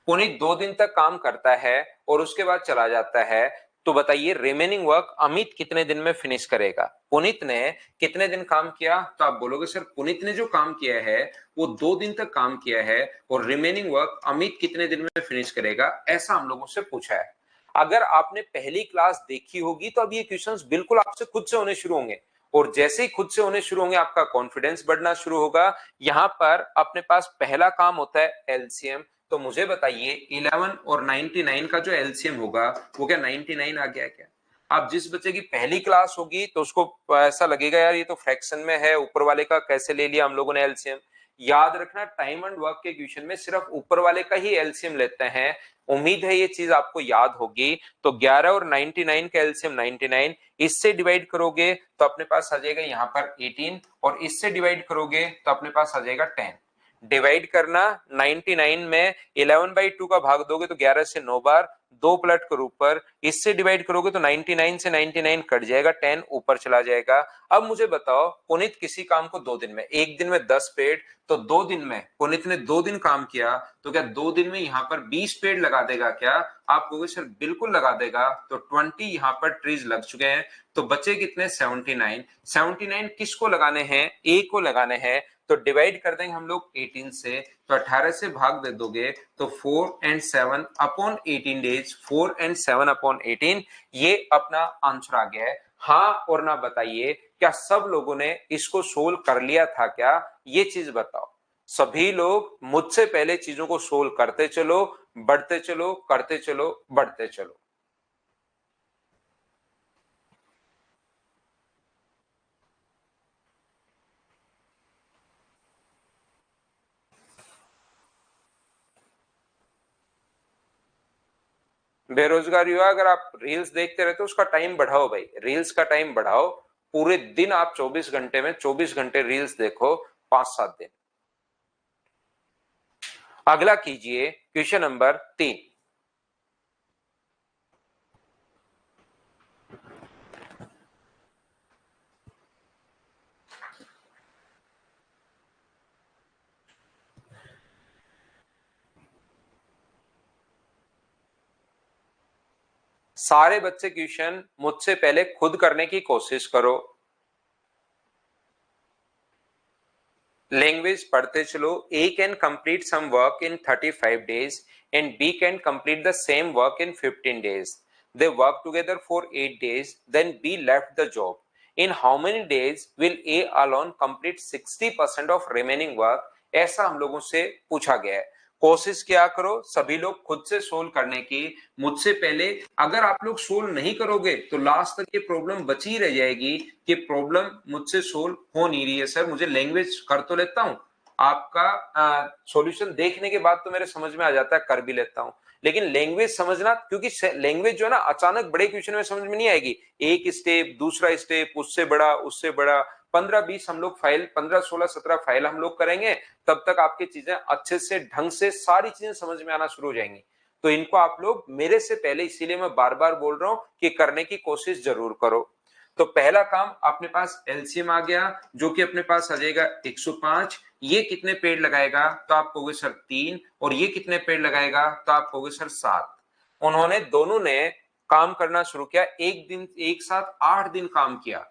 पुनीत 2 दिन तक काम करता है और उसके बाद चला जाता है, तो बताइए रिमेनिंग वर्क अमित कितने दिन में फिनिश करेगा। पुनीत ने कितने दिन काम किया, तो आप बोलोगे सर पुनीत ने जो काम किया है वो 2 दिन तक काम किया है और रिमेनिंग वर्क अमित कितने दिन में फिनिश करेगा, ऐसा हम लोगों से पूछा है। अगर आपने पहली क्लास देखी होगी तो अब ये क्वेश्चंस बिल्कुल आपसे खुद से होने शुरू होंगे, और जैसे ही खुद से होने शुरू होंगे आपका कॉन्फिडेंस बढ़ना शुरू होगा। यहाँ पर अपने पास पहला काम होता है एलसीएम। तो मुझे बताइए 11 और 99 का जो एलसीएम होगा वो क्या 99 आ गया क्या? अब जिस बच्चे की पहली क्लास होगी तो उसको ऐसा लगेगा यार ये तो फ्रैक्शन में है, ऊपर वाले का कैसे ले लिया हम लोगों ने एलसीएम। याद रखना टाइम एंड वर्क के क्वेश्चन में सिर्फ ऊपर वाले का ही एलसीएम लेते हैं। उम्मीद है ये चीज आपको याद होगी। तो 11 और 99 का एलसीएम 99, इससे डिवाइड करोगे तो अपने पास आ जाएगा यहाँ पर 18 और इससे डिवाइड करोगे तो अपने पास आ जाएगा 10। डिवाइड करना 99 में 11/2 का भाग दोगे तो 11 से 9 बार, 2 पलट कर ऊपर, इससे डिवाइड करोगे तो 99 से 99 कट जाएगा, 10 ऊपर चला जाएगा। अब मुझे बताओ पुनीत किसी काम को 2 दिन में, एक दिन में 10 पेड़, तो 2 दिन में पुनीत ने 2 दिन काम किया, तो क्या 2 दिन में यहाँ पर 20 पेड़ लगा देगा क्या? आप कहोगे सर बिल्कुल लगा देगा। तो 20 यहाँ पर ट्रीज लग चुके हैं, तो बचे कितने 79। 79 किसको लगाने हैं? ए को लगाने हैं, तो डिवाइड कर देंगे हम लोग 18 से, तो 18 से भाग दे दोगे तो 4 and 7/18 डेज, 4 and 7/18, ये अपना आंसर आ गया है। हाँ और ना बताइए क्या सब लोगों ने इसको सोल्व कर लिया था क्या? ये चीज बताओ। सभी लोग मुझसे पहले चीजों को सोल्व करते चलो, बढ़ते चलो, करते चलो, बढ़ते चलो। बेरोजगार युवा अगर आप रील्स देखते रहते हो उसका टाइम बढ़ाओ भाई, रील्स का टाइम बढ़ाओ। पूरे दिन आप 24 घंटे में 24 घंटे रील्स देखो, 5-7 दिन। अगला कीजिए क्वेश्चन नंबर 3। सारे बच्चे क्वेश्चन मुझसे पहले खुद करने की कोशिश करो। लैंग्वेज पढ़ते चलो। A can complete some work in 35 days and B can complete the same work in 15 days। They work together for 8 days, then B left the job. In how many days will A alone complete 60% of remaining work? ऐसा हम लोगों से पूछा गया है। कोशिश क्या करो सभी लोग खुद से सोल्व करने की मुझसे पहले। अगर आप लोग सोल्व नहीं करोगे तो लास्ट तक ये प्रॉब्लम बची रह जाएगी कि प्रॉब्लम मुझसे सोल्व हो नहीं रही है। सर मुझे लैंग्वेज कर तो लेता हूं, आपका सॉल्यूशन देखने के बाद तो मेरे समझ में आ जाता है, कर भी लेता हूं, लेकिन लैंग्वेज समझना, क्योंकि लैंग्वेज जो है ना अचानक बड़े क्वेश्चन में समझ में नहीं आएगी। एक स्टेप, दूसरा स्टेप, उससे बड़ा, उससे बड़ा, 15-20 हम लोग फाइल 15-16-17 फाइल हम लोग करेंगे, तब तक आपकी चीजें अच्छे से ढंग से सारी चीजें समझ में आना शुरू हो जाएंगी। तो इनको आप लोग मेरे से पहले, इसीलिए मैं बार बार बोल रहा हूं कि करने की कोशिश जरूर करो। तो पहला काम अपने पास एलसीएम आ गया, जो कि अपने पास आ जाएगा 105। ये कितने पेड़ लगाएगा, तो आप कहोगे सर 3, और ये कितने पेड़ लगाएगा, तो आप कहोगे सर 7। उन्होंने दोनों ने काम करना शुरू किया, एक दिन एक साथ 8 दिन काम किया।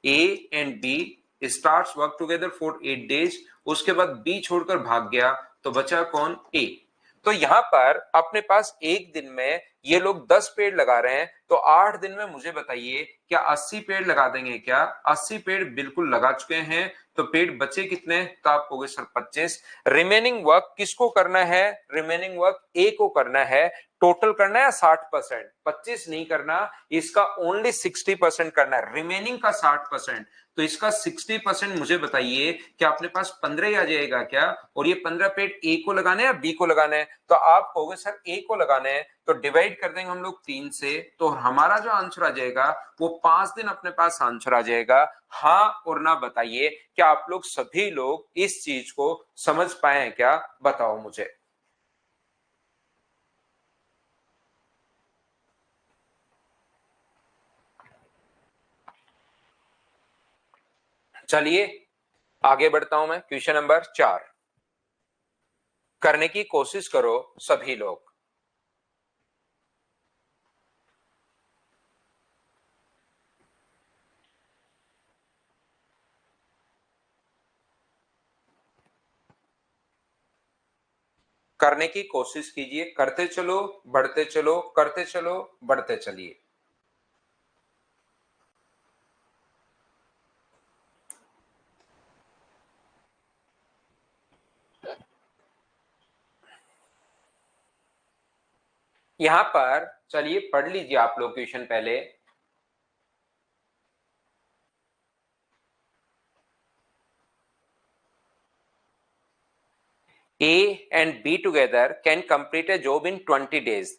A and B starts work together for 8 days. उसके बाद बी छोड़कर भाग गया, तो बचा कौन, ए। तो यहां पर अपने पास एक दिन में ये लोग 10 पेड़ लगा रहे हैं, तो 8 दिन में मुझे बताइए क्या 80 पेड़ लगा देंगे क्या? 80 पेड़ बिल्कुल लगा चुके हैं। तो पेड़ बचे कितने, तो आप कहोगे सर 25। रिमेनिंग वर्क किसको करना है? रिमेनिंग वर्क ए को करना है। टोटल करना है 60%, 25 नहीं करना, इसका ओनली 60% करना है, रिमेनिंग का 60%। तो इसका 60% मुझे बताइए क्या अपने पास 15 ही आ जाएगा क्या? और ये 15 पेड़ ए को लगाने हैं या बी को लगाने हैं? तो आप कहोगे सर ए को लगाने हैं, तो डिवाइड कर देंगे हम लोग 3 से, तो हमारा जो आंसर आ जाएगा वो 5 दिन अपने पास आंसर आ जाएगा। हाँ और ना बताइए, क्या आप लोग सभी लोग इस चीज को समझ पाए हैं क्या? बताओ मुझे। चलिए आगे बढ़ता हूं मैं, क्वेश्चन नंबर 4 करने की कोशिश करो सभी लोग। करने की कोशिश कीजिए, करते चलो, बढ़ते चलो, करते चलो, बढ़ते चलिए। यहां पर चलिए पढ़ लीजिए आप लोग क्वेश्चन पहले। A and B together can complete a job in 20 days.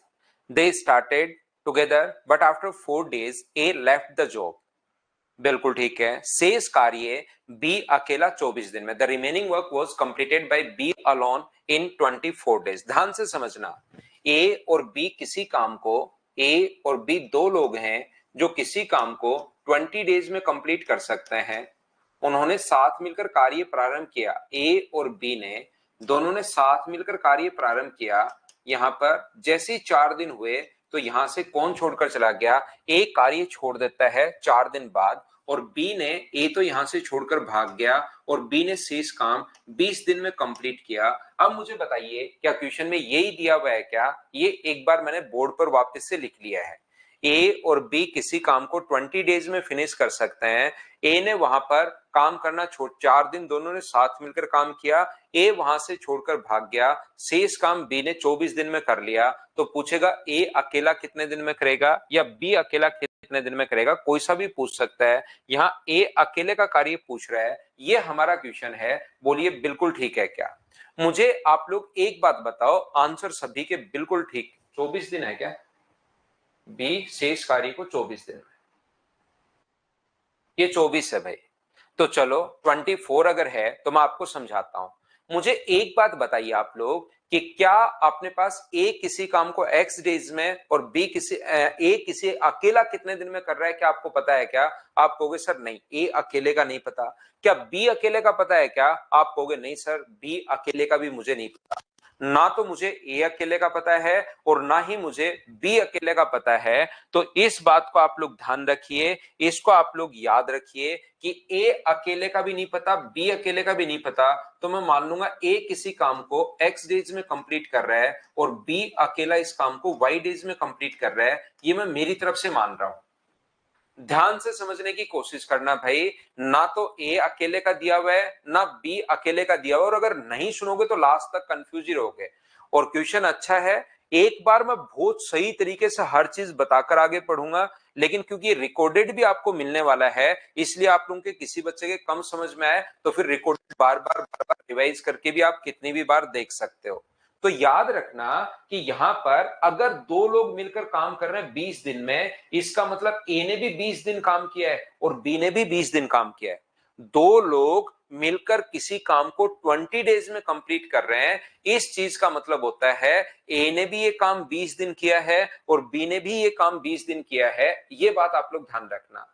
They started together, but after 4 days, A left the job. बिल्कुल ठीक है। शेष कार्य बी अकेला 24 दिन में, the remaining work was completed by B alone in 24 days. ध्यान से समझना, ए और बी किसी काम को, ए और बी दो लोग हैं जो किसी काम को 20 डेज में कंप्लीट कर सकते हैं। उन्होंने साथ मिलकर कार्य प्रारंभ किया, ए और बी ने दोनों ने साथ मिलकर कार्य प्रारंभ किया। यहां पर जैसे 4 दिन हुए तो यहां से कौन छोड़कर चला गया? ए कार्य छोड़ देता है 4 दिन बाद, और बी ने, ए तो यहां से छोड़कर भाग गया और बी ने शेष काम 20 दिन में कंप्लीट किया। अब मुझे बताइए क्या क्वेश्चन में यही दिया हुआ है क्या? ये एक बार मैंने बोर्ड पर वापस से लिख लिया है। ए और बी किसी काम को 20 डेज में फिनिश कर सकते हैं। ए ने वहां पर काम करना छोड़, 4 दिन दोनों ने साथ मिलकर काम किया, ए वहां से छोड़कर भाग गया, शेष काम बी ने 24 दिन में कर लिया। तो पूछेगा ए अकेला कितने दिन में करेगा या बी अकेला कितने दिन में करेगा? कोई सा भी पूछ सकता है। यहाँ ए अकेले का कार्य पूछ रहा है, ये हमारा क्वेश्चन है। बोलिए बिल्कुल ठीक है क्या? मुझे आप लोग एक बात बताओ, आंसर सभी के बिल्कुल ठीक 24 दिन है क्या? बी शेष कार्य को 24 दिन में, ये 24 है भाई। तो चलो 24 अगर है तो मैं आपको समझाता हूं। मुझे एक बात बताइए आप लोग कि क्या अपने पास ए किसी काम को एक्स डेज में और बी किसी ए किसी अकेला कितने दिन में कर रहा है, क्या आपको पता है क्या? आप कहोगे सर नहीं, ए अकेले का नहीं पता। क्या बी अकेले का पता है क्या? आप कहोगे नहीं सर, बी अकेले का भी मुझे नहीं पता। ना तो मुझे ए अकेले का पता है और ना ही मुझे बी अकेले का पता है। तो इस बात को आप लोग ध्यान रखिए, इसको आप लोग याद रखिए कि ए अकेले का भी नहीं पता, बी अकेले का भी नहीं पता। तो मैं मान लूंगा ए किसी काम को एक्स डेज में कंप्लीट कर रहा है और बी अकेला इस काम को वाई डेज में कंप्लीट कर रहा है। ये मैं मेरी तरफ से मान रहा हूं। ध्यान से समझने की कोशिश करना भाई, ना तो ए अकेले का दिया हुआ है ना बी अकेले का दिया हुआ है, और अगर नहीं सुनोगे तो लास्ट तक कंफ्यूज ही रहोगे। और क्वेश्चन अच्छा है, एक बार मैं बहुत सही तरीके से हर चीज बताकर आगे पढ़ूंगा, लेकिन क्योंकि रिकॉर्डेड भी आपको मिलने वाला है, इसलिए आप लोगों के किसी बच्चे के कम समझ में आए तो फिर रिकॉर्डेड बार बार रिवाइज करके भी आप कितनी भी बार देख सकते हो। तो याद रखना कि यहां पर अगर दो लोग मिलकर काम कर रहे हैं 20 दिन में, इसका मतलब ए ने भी 20 दिन काम किया है और बी ने भी 20 दिन काम किया है। दो लोग मिलकर किसी काम को 20 डेज में कंप्लीट कर रहे हैं, इस चीज का मतलब होता है ए ने भी ये काम 20 दिन किया है और बी ने भी ये काम 20 दिन किया है। ये बात आप लोग ध्यान रखना।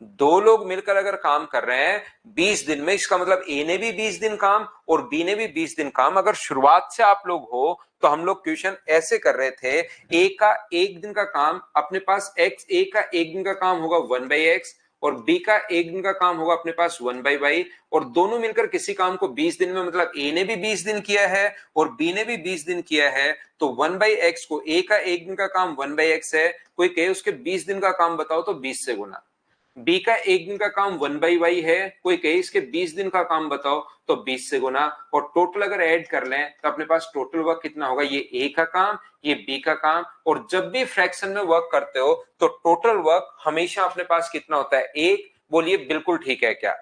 दो लोग मिलकर अगर काम कर रहे हैं 20 दिन में, इसका मतलब ए ने भी 20 दिन काम और बी ने भी 20 दिन काम। अगर शुरुआत से आप लोग हो तो हम लोग क्वेश्चन ऐसे कर रहे थे, ए का एक दिन का काम अपने पास एक्स, ए का एक दिन का काम होगा 1/x और बी का एक दिन का काम होगा अपने पास 1/y, और दोनों मिलकर किसी काम को 20 दिन में, मतलब ए ने भी 20 दिन किया है और बी ने भी 20 दिन किया है, तो 1/x को, ए का एक दिन का काम 1/x है, कोई कहे उसके 20 दिन का काम बताओ तो 20 से गुना। बी का एक दिन का काम 1/y है, कोई कहे इसके 20 दिन का काम बताओ तो 20 से गुना, और टोटल अगर ऐड कर लें तो अपने पास टोटल वर्क कितना होगा, ये ए का काम, ये बी का काम। और जब भी फ्रैक्शन में वर्क करते हो तो टोटल वर्क हमेशा अपने पास कितना होता है, एक। बोलिए बिल्कुल ठीक है क्या?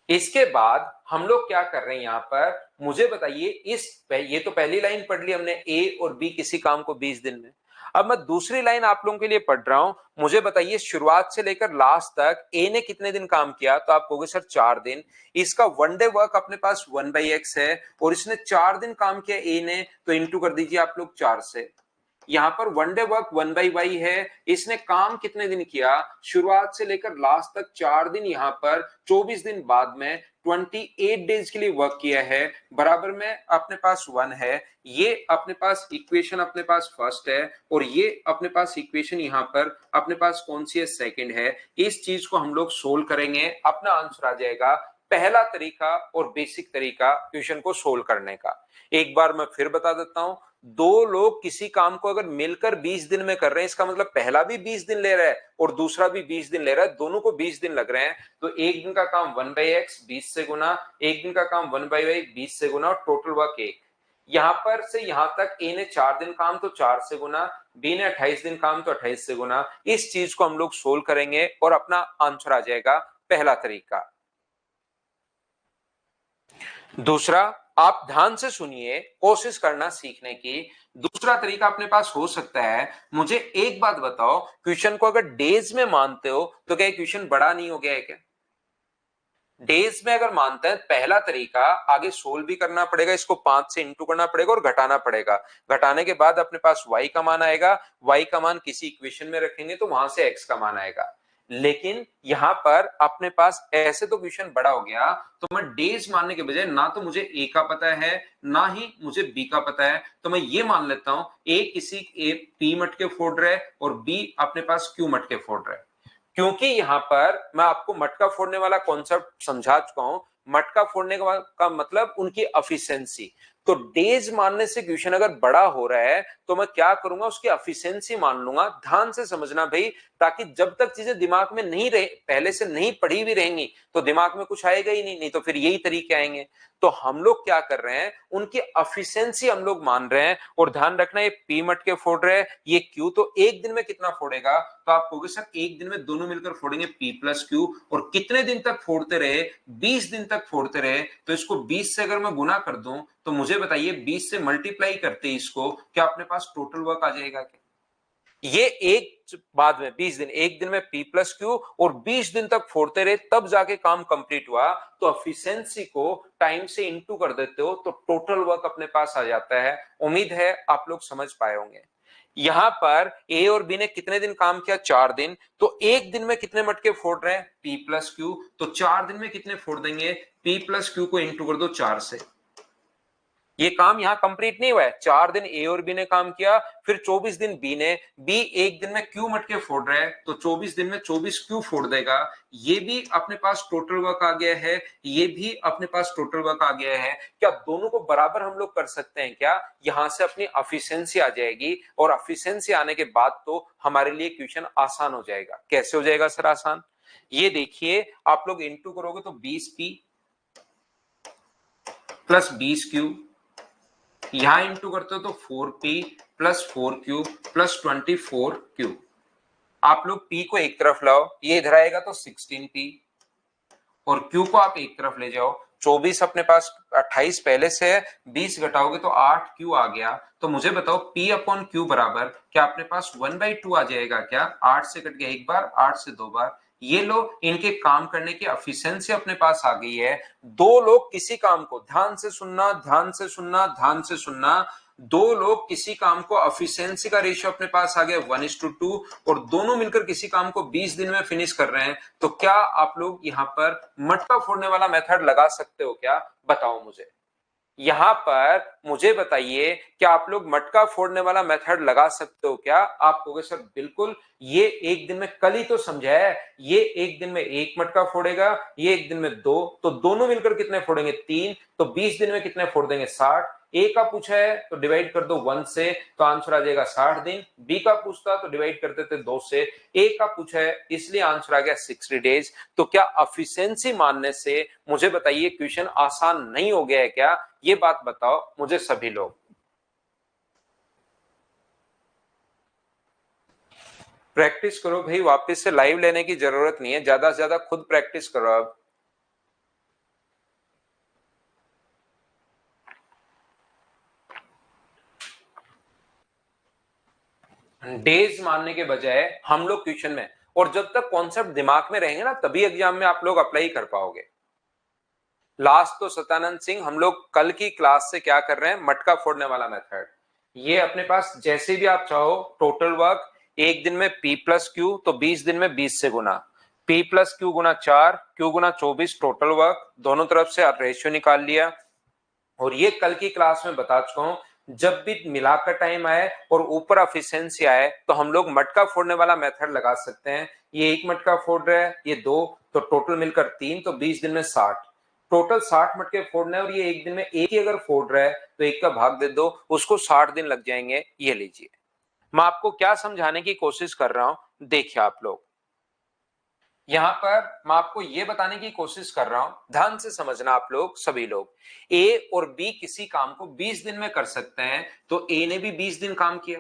इसके बाद हम लोग क्या कर रहे हैं यहां पर, मुझे बताइए, ये तो पहली लाइन पढ़ ली हमने, ए और बी किसी काम को 20 दिन में। अब मैं दूसरी लाइन आप लोगों के लिए पढ़ रहा हूं, मुझे बताइए शुरुआत से लेकर लास्ट तक ए ने कितने दिन काम किया, तो आप कहोगे सर 4 दिन। इसका 1 डे वर्क अपने पास 1/x है और इसने 4 दिन काम किया ए ने, तो इंटू कर दीजिए आप लोग 4 से। यहां पर 1 डे वर्क 1/y है, इसने काम कितने दिन किया, शुरुआत से लेकर लास्ट तक 4 दिन, यहां पर 24 दिन बाद में 28 डेज के लिए वर्क किया है, बराबर में अपने पास 1 है। ये अपने पास इक्वेशन अपने पास फर्स्ट है और ये अपने पास इक्वेशन यहां पर अपने पास कौन सी है, सेकंड है। इस चीज को हम लोग सोल्व करेंगे, अपना आंसर आ जाएगा पहला तरीका और बेसिक तरीका क्वेश्चन को सोल्व करने का। एक बार मैं फिर बता देता हूं, दो लोग किसी काम को अगर मिलकर 20 दिन में कर रहे हैं, इसका मतलब पहला भी 20 दिन ले रहा है और दूसरा भी 20 दिन ले रहा है, दोनों को 20 दिन लग रहे हैं, तो एक दिन का काम 1/x 20 से गुना, एक दिन का काम 1/y 20 से गुना, और टोटल वर्क 1। यहां पर से यहां तक ए ने 4 दिन काम तो 4 से गुना, बी ने 28 दिन काम तो 28 से गुना। इस चीज को हम लोग सोल्व करेंगे और अपना आंसर आ जाएगा पहला तरीका। दूसरा, आप ध्यान से सुनिए, कोशिश करना सीखने की। दूसरा तरीका अपने पास हो सकता है, मुझे एक बात बताओ, क्वेश्चन को अगर डेज में मानते हो तो क्या क्वेश्चन बड़ा नहीं हो गया है क्या? डेज में अगर मानते हैं, पहला तरीका आगे सोल्व भी करना पड़ेगा, इसको 5 से इंटू करना पड़ेगा और घटाना पड़ेगा। घटाने के बाद अपने पास y का मान आएगा, y का मान किसी इक्वेशन में रखेंगे तो वहां से x का मान आएगा। लेकिन यहां पर अपने पास ऐसे तो क्वेश्चन बड़ा हो गया, तो मैं डेज मानने के बजाय ना तो मुझे a का पता है ना ही मुझे b का पता है, तो मैं ये मान लेता हूं a किसी p मटके फोड़ रहा है और b अपने पास q मटके फोड़ रहा है। क्योंकि यहां पर मैं आपको मटका फोड़ने वाला कॉन्सेप्ट समझा चुका हूं, मटका फोड़ने का मतलब उनकी एफिशिएंसी। तो डेज मानने से क्वेश्चन अगर बड़ा हो रहा है तो मैं क्या करूंगा, उसकी एफिशिएंसी मान लूंगा। ध्यान से समझना भाई, ताकि जब तक चीजें दिमाग में नहीं रहे, पहले से नहीं पढ़ी भी रहेंगी तो दिमाग में कुछ आएगा ही नहीं, नहीं तो फिर यही तरीके आएंगे। तो हम लोग क्या कर रहे हैं, उनकी एफिशिएंसी हम लोग मान रहे हैं। और ध्यान रखना, ये पी मटके फोड़ रहे हैं, ये क्यू, तो एक दिन में कितना फोड़ेगा, तो आप कहोगे सर एक दिन में दोनों मिलकर फोड़ेंगे पी प्लस क्यू, और कितने दिन तक फोड़ते रहे, 20 दिन तक फोड़ते रहे। तो इसको 20 से अगर मैं गुना कर दूं तो मुझे बताइए 20 से मल्टीप्लाई करते इसको, क्या अपने पास टोटल वर्क आ जाएगा क्या? ये एक बाद में 20 दिन, एक दिन में P प्लस क्यू और 20 दिन तक फोड़ते रहे तब जाके काम कंप्लीट हुआ, तो एफिशिएंसी को टाइम से इंटू कर देते हो तो टोटल वर्क अपने पास आ जाता है। उम्मीद है आप लोग समझ पाए होंगे। यहां पर ए और बी ने कितने दिन काम किया, 4 दिन, तो एक दिन में कितने मटके फोड़ रहे हैं, P प्लस क्यू, तो 4 दिन में कितने फोड़ देंगे, P प्लस क्यू को इंटू कर दो 4 से। ये काम यहां कंप्लीट नहीं हुआ है, 4 दिन ए और बी ने काम किया, फिर 24 दिन बी ने, बी एक दिन में क्यू मटके फोड़ रहा है तो 24 दिन में 24 क्यू फोड़ देगा। ये भी अपने पास टोटल वर्क आ गया है, ये भी अपने पास टोटल वर्क आ गया है। क्या दोनों को बराबर हम लोग कर सकते हैं क्या? यहां से अपनी एफिशिएंसी आ जाएगी और एफिशिएंसी आने के बाद तो हमारे लिए क्वेश्चन आसान हो जाएगा। कैसे हो जाएगा सर आसान? ये देखिए, आप लोग इंटू करोगे तो 20p प्लस 20q, यहां इंटू करते हो तो 4p plus 4q plus 24q। आप लोग p को एक तरफ लाओ, ये इधर आएगा तो 16p, और q को आप एक तरफ ले जाओ, 24 अपने पास 28 पहले से है, 20 घटाओगे तो 8q आ गया। तो मुझे बताओ p अपॉन q बराबर क्या अपने पास 1/2 आ जाएगा क्या? 8 से कट गया एक बार, 8 से 2 बार, ये लो, इनके काम करने की एफिशिएंसी अपने पास आ गई है। दो लोग किसी काम को, ध्यान से सुनना, ध्यान से सुनना, ध्यान से सुनना, दो लोग किसी काम को, एफिशिएंसी का रेशियो अपने पास आ गया 1:2, और दोनों मिलकर किसी काम को 20 दिन में फिनिश कर रहे हैं। तो क्या आप लोग यहां पर मटका फोड़ने वाला मेथड लगा सकते हो क्या? बताओ मुझे। यहां पर मुझे बताइए, क्या आप लोग मटका फोड़ने वाला मेथड लगा सकते हो क्या? आप कहोगे सर बिल्कुल, ये एक दिन में, कल ही तो समझा है, ये एक दिन में एक मटका फोड़ेगा, ये एक दिन में दो, तो दोनों मिलकर कितने फोड़ेंगे? तीन। तो 20 दिन में कितने फोड़ देंगे? 60। ए का पूछा है तो डिवाइड कर दो 1 से, तो आंसर आ जाएगा 60 दिन। बी का पूछता तो डिवाइड कर देते 2 से। ए का पूछा है इसलिए आंसर आ गया 60 डेज। तो क्या एफिशिएंसी मानने से, मुझे बताइए, क्वेश्चन आसान नहीं हो गया है क्या? ये बात बताओ मुझे सभी लोग। प्रैक्टिस करो भाई, वापस से लाइव लेने की जरूरत नहीं है, ज्यादा से ज्यादा खुद प्रैक्टिस करो अब। डेज मानने के बजाय हम लोग क्वेश्चन में, और जब तक कॉन्सेप्ट दिमाग में रहेंगे ना, तभी एग्जाम में आप लोग अप्लाई कर पाओगे। लास्ट तो सतानंद सिंह, हम लोग कल की क्लास से क्या कर रहे हैं? मटका फोड़ने वाला मेथड। ये अपने पास जैसे भी आप चाहो, टोटल वर्क एक दिन में P प्लस क्यू, तो 20 दिन में 20 से गुना, P प्लस क्यू गुना 4, क्यू गुना 24, टोटल वर्क दोनों तरफ से रेशियो निकाल लिया। और ये कल की क्लास में बता चुका हूं, जब भी मिलाकर टाइम आए और ऊपर एफिशिएंसी आए, तो हम लोग मटका फोड़ने वाला मेथड लगा सकते हैं। ये एक मटका फोड़ रहा है, ये दो, तो टोटल मिलकर तीन, तो 20 दिन में 60, टोटल 60 मटके फोड़ने हैं। और ये एक दिन में एक ही अगर फोड़ रहा है तो एक का भाग दे दो, उसको 60 दिन लग जाएंगे। ये लीजिए, मैं आपको क्या समझाने की कोशिश कर रहा हूं, देखिए आप लोग। यहां पर मैं आपको यह बताने की कोशिश कर रहा हूं, ध्यान से समझना आप लोग सभी लोग। ए और बी किसी काम को 20 दिन में कर सकते हैं, तो ए ने भी 20 दिन काम किया,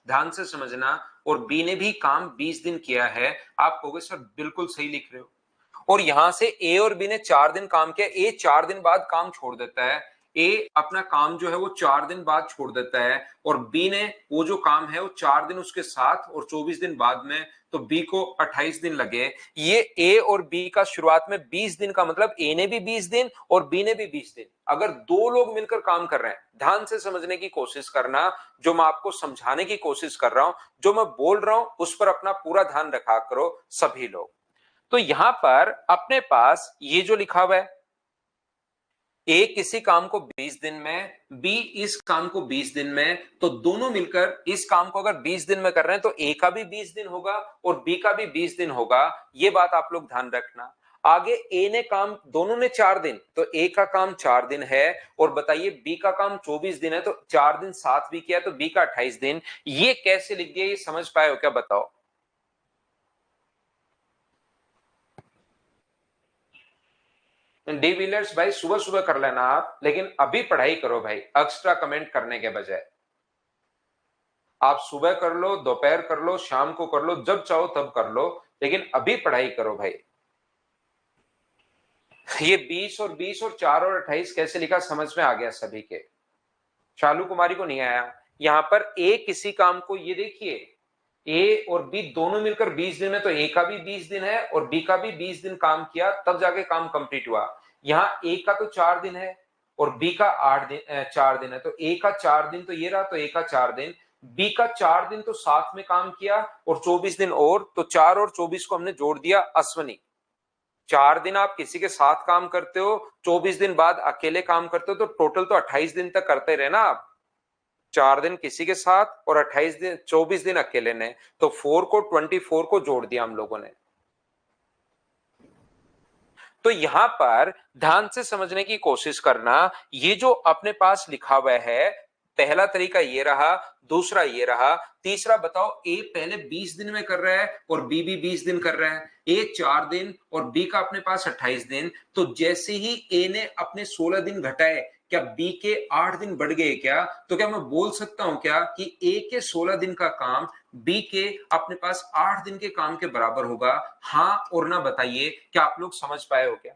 ध्यान से समझना, और बी ने भी काम 20 दिन किया है। आप कहोगे सर बिल्कुल सही लिख रहे हो। और यहां से ए और बी ने 4 दिन काम किया, ए 4 दिन बाद काम छोड़ देता है, ए अपना काम जो है वो 4 दिन बाद छोड़ देता है, और बी ने वो जो काम है वो 4 दिन उसके साथ और 24 दिन बाद में, तो बी को 28 दिन लगे। ये ए और बी का शुरुआत में 20 दिन का मतलब ए ने भी 20 दिन और बी ने भी 20 दिन। अगर दो लोग मिलकर काम कर रहे हैं, ध्यान से समझने की कोशिश करना, जो मैं आपको समझाने की कोशिश कर रहा हूं, जो मैं बोल रहा हूं उस पर अपना पूरा ध्यान रखा करो सभी लोग। तो यहां पर अपने पास ये जो लिखा हुआ है, ए किसी काम को 20 दिन में, बी इस काम को 20 दिन में, तो दोनों मिलकर इस काम को अगर 20 दिन में कर रहे हैं, तो ए का भी 20 दिन होगा और बी का भी 20 दिन होगा। ये बात आप लोग ध्यान रखना। आगे ए ने काम, दोनों ने 4 दिन, तो ए का काम 4 दिन है, और बताइए बी का काम 24 दिन है, तो 4 दिन साथ भी किया तो बी का 28 दिन। ये कैसे लिख दिया, ये समझ पाए हो क्या? बताओ। डी व्हीलर्स भाई सुबह सुबह कर लेना आप, लेकिन अभी पढ़ाई करो भाई, एक्स्ट्रा कमेंट करने के बजाय। आप सुबह कर लो, दोपहर कर लो, शाम को कर लो, जब चाहो तब कर लो, लेकिन अभी पढ़ाई करो भाई। ये 20 और 4 और 28 कैसे लिखा समझ में आ गया सभी के? शालू कुमारी को नहीं आया? यहां पर ए किसी काम को, ये देखिए, ए और बी दोनों मिलकर 20 दिन में, तो ए का भी 20 दिन है और बी का भी 20 दिन काम किया, तब जाके काम कंप्लीट हुआ। यहाँ ए का तो 4 दिन है और बी का 8 दिन, 4 दिन है, तो ए का 4 दिन तो ये रहा, तो ए का 4 दिन, बी का 4 दिन तो साथ में काम किया और 24 दिन और, तो 4 और 24 को हमने जोड़ दिया अश्वनी। 4 दिन आप किसी के साथ काम करते हो, 24 दिन बाद अकेले काम करते हो, तो टोटल तो 28 दिन तक करते रहे ना आप। 4 दिन किसी के साथ और 28 दिन, 24 दिन अकेले ने, तो 4 को 24 को जोड़ दिया हम लोगों ने। तो यहां पर ध्यान से समझने की कोशिश करना, ये जो अपने पास लिखा हुआ है, पहला तरीका ये रहा, दूसरा ये रहा, तीसरा बताओ। ए पहले 20 दिन में कर रहा है और बी भी 20 दिन कर रहा है, ए 4 दिन और बी का अपने पास 28 दिन, तो जैसे ही ए ने अपने 16 दिन घटाए, क्या बी के 8 दिन बढ़ गए क्या? तो क्या मैं बोल सकता हूं क्या कि ए के 16 दिन का काम बी के अपने पास 8 दिन के काम के बराबर होगा? हाँ और ना बताइए, क्या आप लोग समझ पाए हो क्या?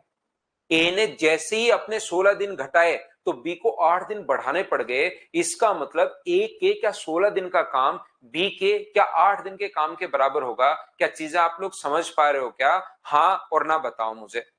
ए ने जैसे ही अपने 16 दिन घटाए, तो बी को 8 दिन बढ़ाने पड़ गए। इसका मतलब ए के क्या 16 दिन का काम बी के क्या 8 दिन के काम के बराबर होगा? क्या चीजें आप लोग समझ पा रहे हो क्या? हाँ और ना बताओ मुझे।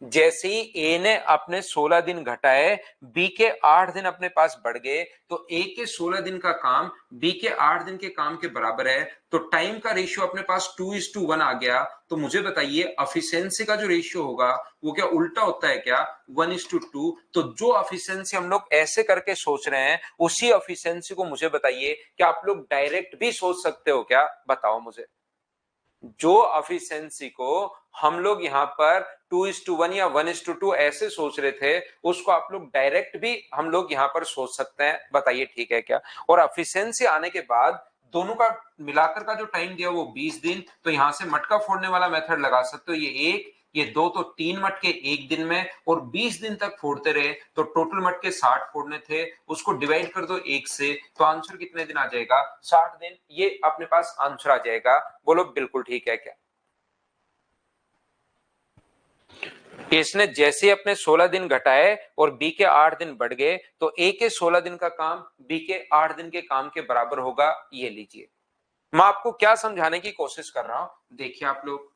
जैसे ही ए ने अपने 16 दिन घटाए, बी के 8 दिन अपने पास बढ़ गए, तो ए के 16 दिन का काम बी के 8 दिन के काम के बराबर है। तो टाइम का रेशियो अपने पास 2:1 आ गया। तो मुझे बताइए एफिशिएंसी का जो रेशियो होगा वो क्या उल्टा होता है क्या? 1:2। तो जो एफिशिएंसी हम लोग ऐसे करके सोच रहे हैं, उसी एफिशिएंसी को मुझे बताइए क्या आप लोग डायरेक्ट भी सोच सकते हो क्या? बताओ मुझे। जो एफिशिएंसी को हम लोग यहां पर 2:1 या 1:2 ऐसे सोच रहे थे, उसको आप लोग डायरेक्ट भी हम लोग यहां पर सोच सकते हैं। बताइए ठीक है क्या? और एफिशिएंसी आने के बाद दोनों का मिलाकर का जो टाइम दिया वो 20 दिन। तो यहां से मटका फोड़ने वाला मेथड लगा सकते हो। ये एक, ये दो, तो 3 मटके एक दिन में, और 20 दिन तक फोड़ते रहे तो टोटल मटके 60 फोड़ने थे। उसको डिवाइड कर दो एक से, तो आंसर कितने दिन आ जाएगा? 60 दिन। ये अपने पास आंसर आ जाएगा। बोलो बिल्कुल ठीक है क्या? इसने जैसे ही अपने 16 दिन घटाए और बी के 8 दिन बढ़ गए, तो ए के 16 दिन का काम बी के 8 दिन के काम के बराबर होगा। ये लीजिए, मैं आपको क्या समझाने की कोशिश कर रहा हूं, देखिए आप लोग।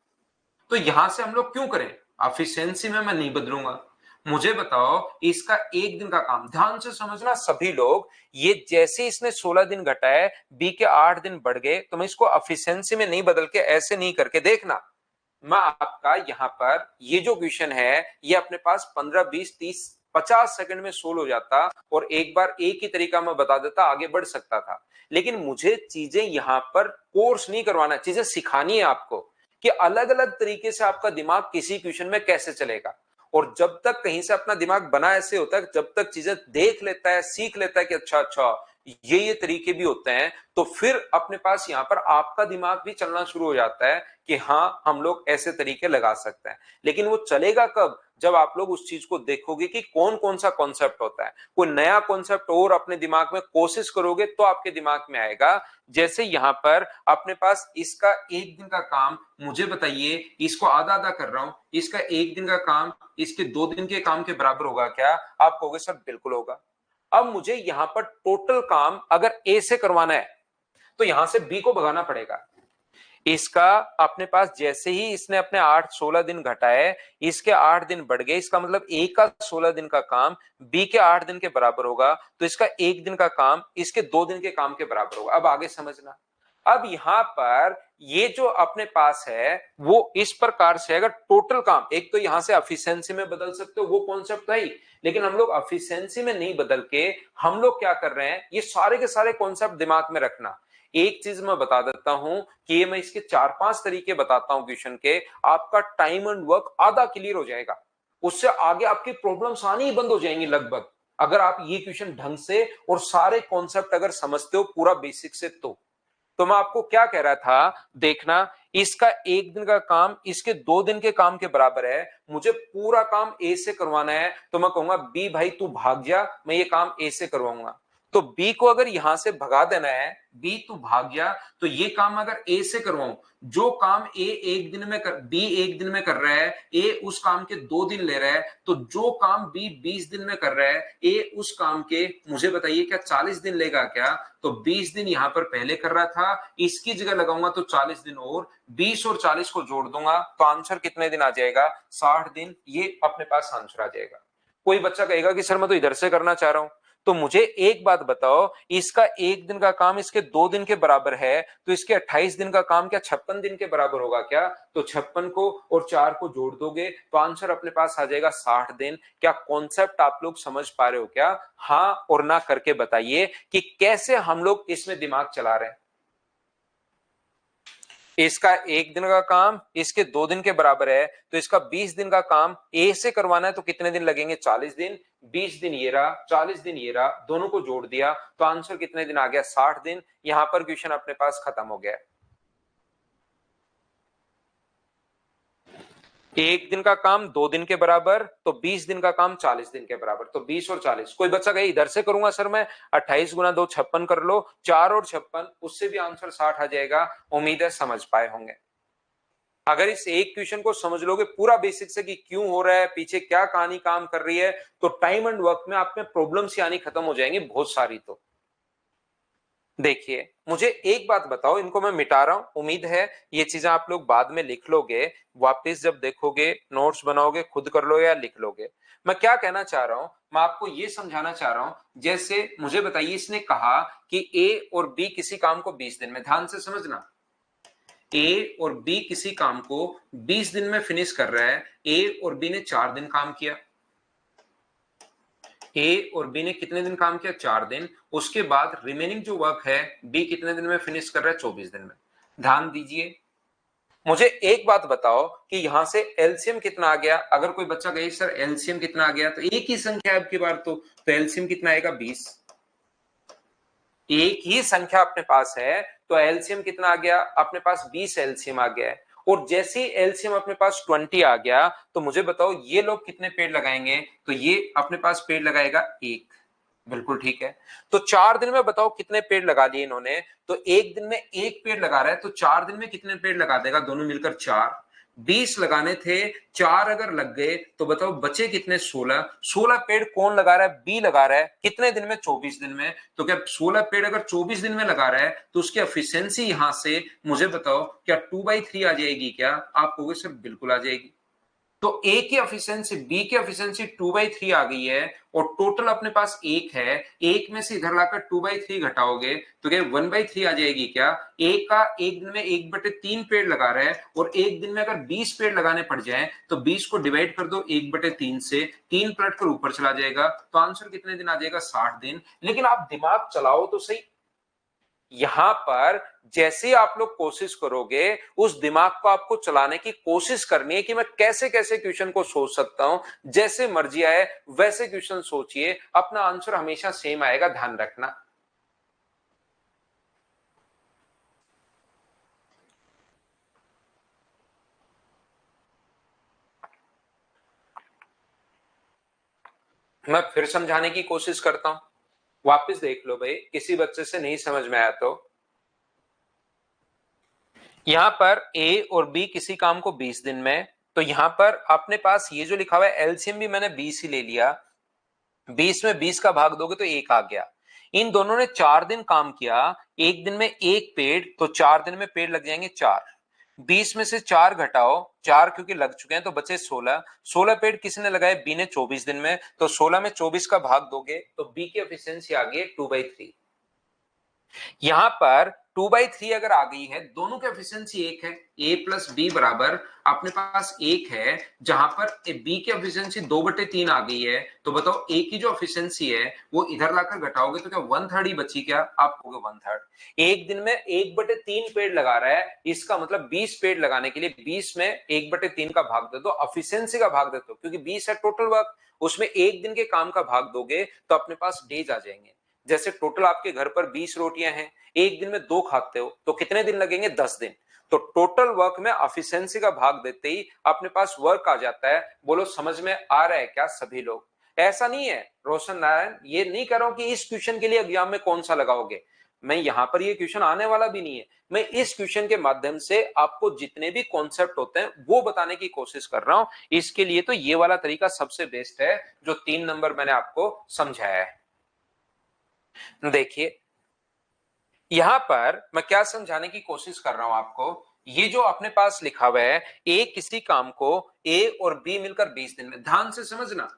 तो यहां से हम लोग क्यों करें? एफिशिएंसी में मैं नहीं बदलूंगा। मुझे बताओ इसका एक दिन का काम, ध्यान से समझना सभी लोग। ये जैसे इसने 16 दिन घटाए, बी के 8 दिन बढ़ गए, तो मैं इसको एफिशिएंसी में नहीं बदल के ऐसे नहीं करके देखना। मैं आपका यहां पर ये जो क्वेश्चन है, ये अपने पास 15 20 30 50 सेकंड में सोल्व हो जाता, और एक बार एक ही तरीका मैं बता देता, आगे बढ़ सकता था। लेकिन मुझे चीजें यहां पर कोर्स नहीं करवाना, चीजें सिखानी है आपको कि अलग अलग तरीके से आपका दिमाग किसी क्वेश्चन में कैसे चलेगा। और जब तक कहीं से अपना दिमाग बना ऐसे होता है, जब तक चीजें देख लेता है, सीख लेता है कि अच्छा अच्छा ये तरीके भी होते हैं, तो फिर अपने पास यहां पर आपका दिमाग भी चलना शुरू हो जाता है कि हाँ हम लोग ऐसे तरीके लगा सकते हैं। लेकिन वो चलेगा कब? जब आप लोग उस चीज को देखोगे कि कौन कौन सा कॉन्सेप्ट होता है, कोई नया कॉन्सेप्ट और अपने दिमाग में कोशिश करोगे तो आपके दिमाग में आएगा। जैसे यहां पर अपने पास इसका एक दिन का काम, मुझे बताइए, इसको आधा आधा कर रहा हूं, इसका एक दिन का काम इसके 2 दिन के काम के बराबर होगा क्या? आप कहोगे सर बिल्कुल होगा। अब मुझे यहां पर टोटल काम अगर ए से करवाना है, तो यहां से बी को भगाना पड़ेगा। इसका अपने पास जैसे ही इसने अपने 16 दिन घटाए, इसके 8 दिन बढ़ गए, इसका मतलब ए का 16 दिन का काम बी के 8 दिन के बराबर होगा, तो इसका एक दिन का काम इसके 2 दिन के काम के बराबर होगा। अब आगे समझना। अब यहां पर ये जो अपने पास है वो इस प्रकार से, अगर टोटल काम, एक तो यहां से एफिशिएंसी में बदल सकते हो, वो कॉन्सेप्ट है ही, लेकिन हम लोग एफिशिएंसी में नहीं बदल के हम लोग क्या कर रहे हैं, ये सारे के सारे कॉन्सेप्ट दिमाग में रखना। एक चीज मैं बता देता हूं कि ये मैं इसके 4-5 तरीके बताता हूं क्वेश्चन के, आपका टाइम एंड वर्क आधा क्लियर हो जाएगा। उससे आगे आपकी प्रॉब्लम्स आनी ही बंद हो जाएंगी लगभग, अगर आप ये क्वेश्चन ढंग से और सारे कॉन्सेप्ट अगर समझते हो पूरा बेसिक से। तो मैं आपको क्या कह रहा था, देखना, इसका एक दिन का काम इसके 2 दिन के काम के बराबर है। मुझे पूरा काम ए से करवाना है, तो मैं कहूंगा बी भाई तू भाग जा, मैं ये काम ए से करवाऊंगा। तो बी को अगर यहां से भगा देना है, बी तू भाग जा, तो ये काम अगर ए से करवाऊं, जो काम ए एक दिन में कर, बी एक दिन में कर रहा है, ए उस काम के 2 दिन ले रहा है, तो जो काम बी 20 दिन में कर रहा है, ए उस काम के, मुझे बताइए क्या 40 दिन लेगा क्या? तो 20 दिन यहां पर पहले कर रहा था, इसकी जगह लगाऊंगा तो 40 दिन, और 20 और 40 को जोड़ दूंगा, तो आंसर कितने दिन आ जाएगा? 60 दिन। ये अपने पास आंसर आ जाएगा। कोई बच्चा कहेगा कि सर मैं तो इधर से करना चाह रहा हूं। तो मुझे एक बात बताओ, इसका एक दिन का काम इसके 2 दिन के बराबर है, तो इसके 28 दिन का काम क्या 56 दिन के बराबर होगा क्या? तो 56 को और 4 को जोड़ दोगे तो आंसर अपने पास आ जाएगा 60 दिन। क्या कॉन्सेप्ट आप लोग समझ पा रहे हो क्या? हाँ और ना करके बताइए कि कैसे हम लोग इसमें दिमाग चला रहे हैं। इसका एक दिन का काम इसके 2 दिन के बराबर है, तो इसका 20 दिन का काम ए से करवाना है, तो कितने दिन लगेंगे? 40 दिन। 20 दिन ये रहा, 40 दिन ये रहा, दोनों को जोड़ दिया तो आंसर कितने दिन आ गया? 60 दिन। यहां पर क्वेश्चन अपने पास खत्म हो गया। एक दिन का काम 2 दिन के बराबर, तो 20 दिन का काम 40 दिन के बराबर, तो 20 और 40। कोई बच्चा कहे इधर से करूंगा सर मैं, 28 गुना 2 56 कर लो, 4 और 56, उससे भी आंसर 60 आ जाएगा। उम्मीद है समझ पाए होंगे। अगर इस एक क्वेश्चन को समझ लोगे पूरा बेसिक से कि क्यों हो रहा है, पीछे क्या कहानी काम कर रही है, तो टाइम एंड वर्क में आप में प्रॉब्लम्स आनी खत्म हो जाएंगी बहुत सारी। तो देखिए मुझे एक बात बताओ, इनको मैं मिटा रहा हूं, उम्मीद है ये चीजें आप लोग बाद में लिख लोगे, वापस जब देखोगे नोट्स बनाओगे खुद कर लो या लिख लोगे। मैं क्या कहना चाह रहा हूं, मैं आपको ये समझाना चाह रहा हूं, जैसे मुझे बताइए इसने कहा कि ए और बी किसी काम को 20 दिन में, ध्यान से समझना, ए और बी किसी काम को 20 दिन में फिनिश कर रहा है। ए और बी ने 4 दिन काम किया, ए और बी ने कितने दिन काम किया, 4 दिन। उसके बाद रिमेनिंग जो वर्क है बी कितने दिन में फिनिश कर रहा है, 24 दिन में। ध्यान दीजिए, मुझे एक बात बताओ कि यहां से एलसीएम कितना आ गया। अगर कोई बच्चा कहे सर एलसीएम कितना आ गया, तो एक ही संख्या है अब की बार, तो एलसीएम कितना आएगा, 20। एक ही संख्या अपने पास है तो एलसीएम कितना आ गया अपने पास, 20 एलसीएम आ गया है। और जैसे ही एलसीएम अपने पास 20 आ गया, तो मुझे बताओ ये लोग कितने पेड़ लगाएंगे, तो ये अपने पास पेड़ लगाएगा एक। बिल्कुल ठीक है। तो 4 दिन में बताओ कितने पेड़ लगा लिए इन्होंने, तो एक दिन में एक पेड़ लगा रहा है, तो 4 दिन में कितने पेड़ लगा देगा, दोनों मिलकर 4। 20 लगाने थे, 4 अगर लग गए तो बताओ बचे कितने, 16। 16 पेड़ कौन लगा रहा है, बी लगा रहा है, कितने दिन में, 24 दिन में। तो क्या 16 पेड़ अगर 24 दिन में लगा रहा है तो उसकी एफिशिएंसी यहां से मुझे बताओ क्या 2/3 आ जाएगी क्या, आप कहोगे सर बिल्कुल आ जाएगी। तो ए की एफिशिएंसी, बी की एफिशिएंसी 2/3 आ गई है, और टोटल अपने पास एक है। एक में से इधर लाकर 2/3 घटाओगे तो क्या 1/3 आ जाएगी क्या। ए का एक दिन में 1/3 पेड़ लगा रहा है, और एक दिन में अगर 20 पेड़ लगाने पड़ जाए तो 20 को डिवाइड कर दो 1/3 से, 3 पलट कर ऊपर चला जाएगा, तो आंसर कितने दिन आ जाएगा, 60 दिन। लेकिन आप दिमाग चलाओ तो सही, यहां पर जैसे ही आप लोग कोशिश करोगे, उस दिमाग को आपको चलाने की कोशिश करनी है कि मैं कैसे कैसे क्वेश्चन को सोच सकता हूं, जैसे मर्जी आए वैसे क्वेश्चन सोचिए, अपना आंसर हमेशा सेम आएगा, ध्यान रखना। मैं फिर समझाने की कोशिश करता हूं, वापस देख लो भाई, किसी बच्चे से नहीं समझ में आया तो। यहां पर ए और बी किसी काम को 20 दिन में, तो यहां पर अपने पास ये जो लिखा हुआ है एलसीएम भी मैंने 20 ही ले लिया। 20 में 20 का भाग दोगे तो एक आ गया। इन दोनों ने 4 दिन काम किया, एक दिन में एक पेड़, तो 4 दिन में पेड़ लग जाएंगे 4। 20 में से 4 घटाओ, 4 क्योंकि लग चुके हैं तो बचे 16। 16 पेड़ किसने लगाए, बी ने 24 दिन में, तो 16 में 24 का भाग दोगे तो बी की एफिशिएंसी आ गई 2/3। यहां पर 2/3 अगर आ गई है, दोनों की एफिशिएंसी एक है, ए प्लस बी बराबर अपने पास एक है, जहां पर बी की एफिशिएंसी 2/3 आ गई है, तो बताओ ए की जो एफिशिएंसी है वो इधर लाकर घटाओगे तो क्या 1/3 ही बची क्या, आप कहोगे 1/3। एक दिन में 1/3 पेड़ लगा रहा है, इसका मतलब 20 पेड़ लगाने के लिए 20 में 1/3 का भाग दे दो, एफिशिएंसी का भाग दे दो, क्योंकि 20 है टोटल वर्क, उसमें एक दिन के काम का भाग दोगे तो अपने पास डेज आ जाएंगे। जैसे टोटल आपके घर पर 20 रोटियां हैं, एक दिन में 2 खाते हो तो कितने दिन लगेंगे, 10 दिन। तो टोटल वर्क में एफिशिएंसी का भाग देते ही अपने पास वर्क आ जाता है। बोलो समझ में आ रहा है क्या सभी लोग। ऐसा नहीं है रोशन नारायण, ये नहीं कर रहा हूं कि इस क्वेश्चन के लिए एग्जाम में कौन सा लगाओगे, मैं यहां पर ये क्वेश्चन आने वाला भी नहीं है। मैं इस क्वेश्चन के माध्यम से आपको जितने भी कॉन्सेप्ट होते हैं वो बताने की कोशिश कर रहा हूं। इसके लिए तो ये वाला तरीका सबसे बेस्ट है, जो 3 नंबर मैंने आपको समझाया है। देखिए यहां पर मैं क्या समझाने की कोशिश कर रहा हूं आपको, ये जो अपने पास लिखा हुआ है ए किसी काम को, ए और बी मिलकर 20 दिन में, ध्यान से समझना,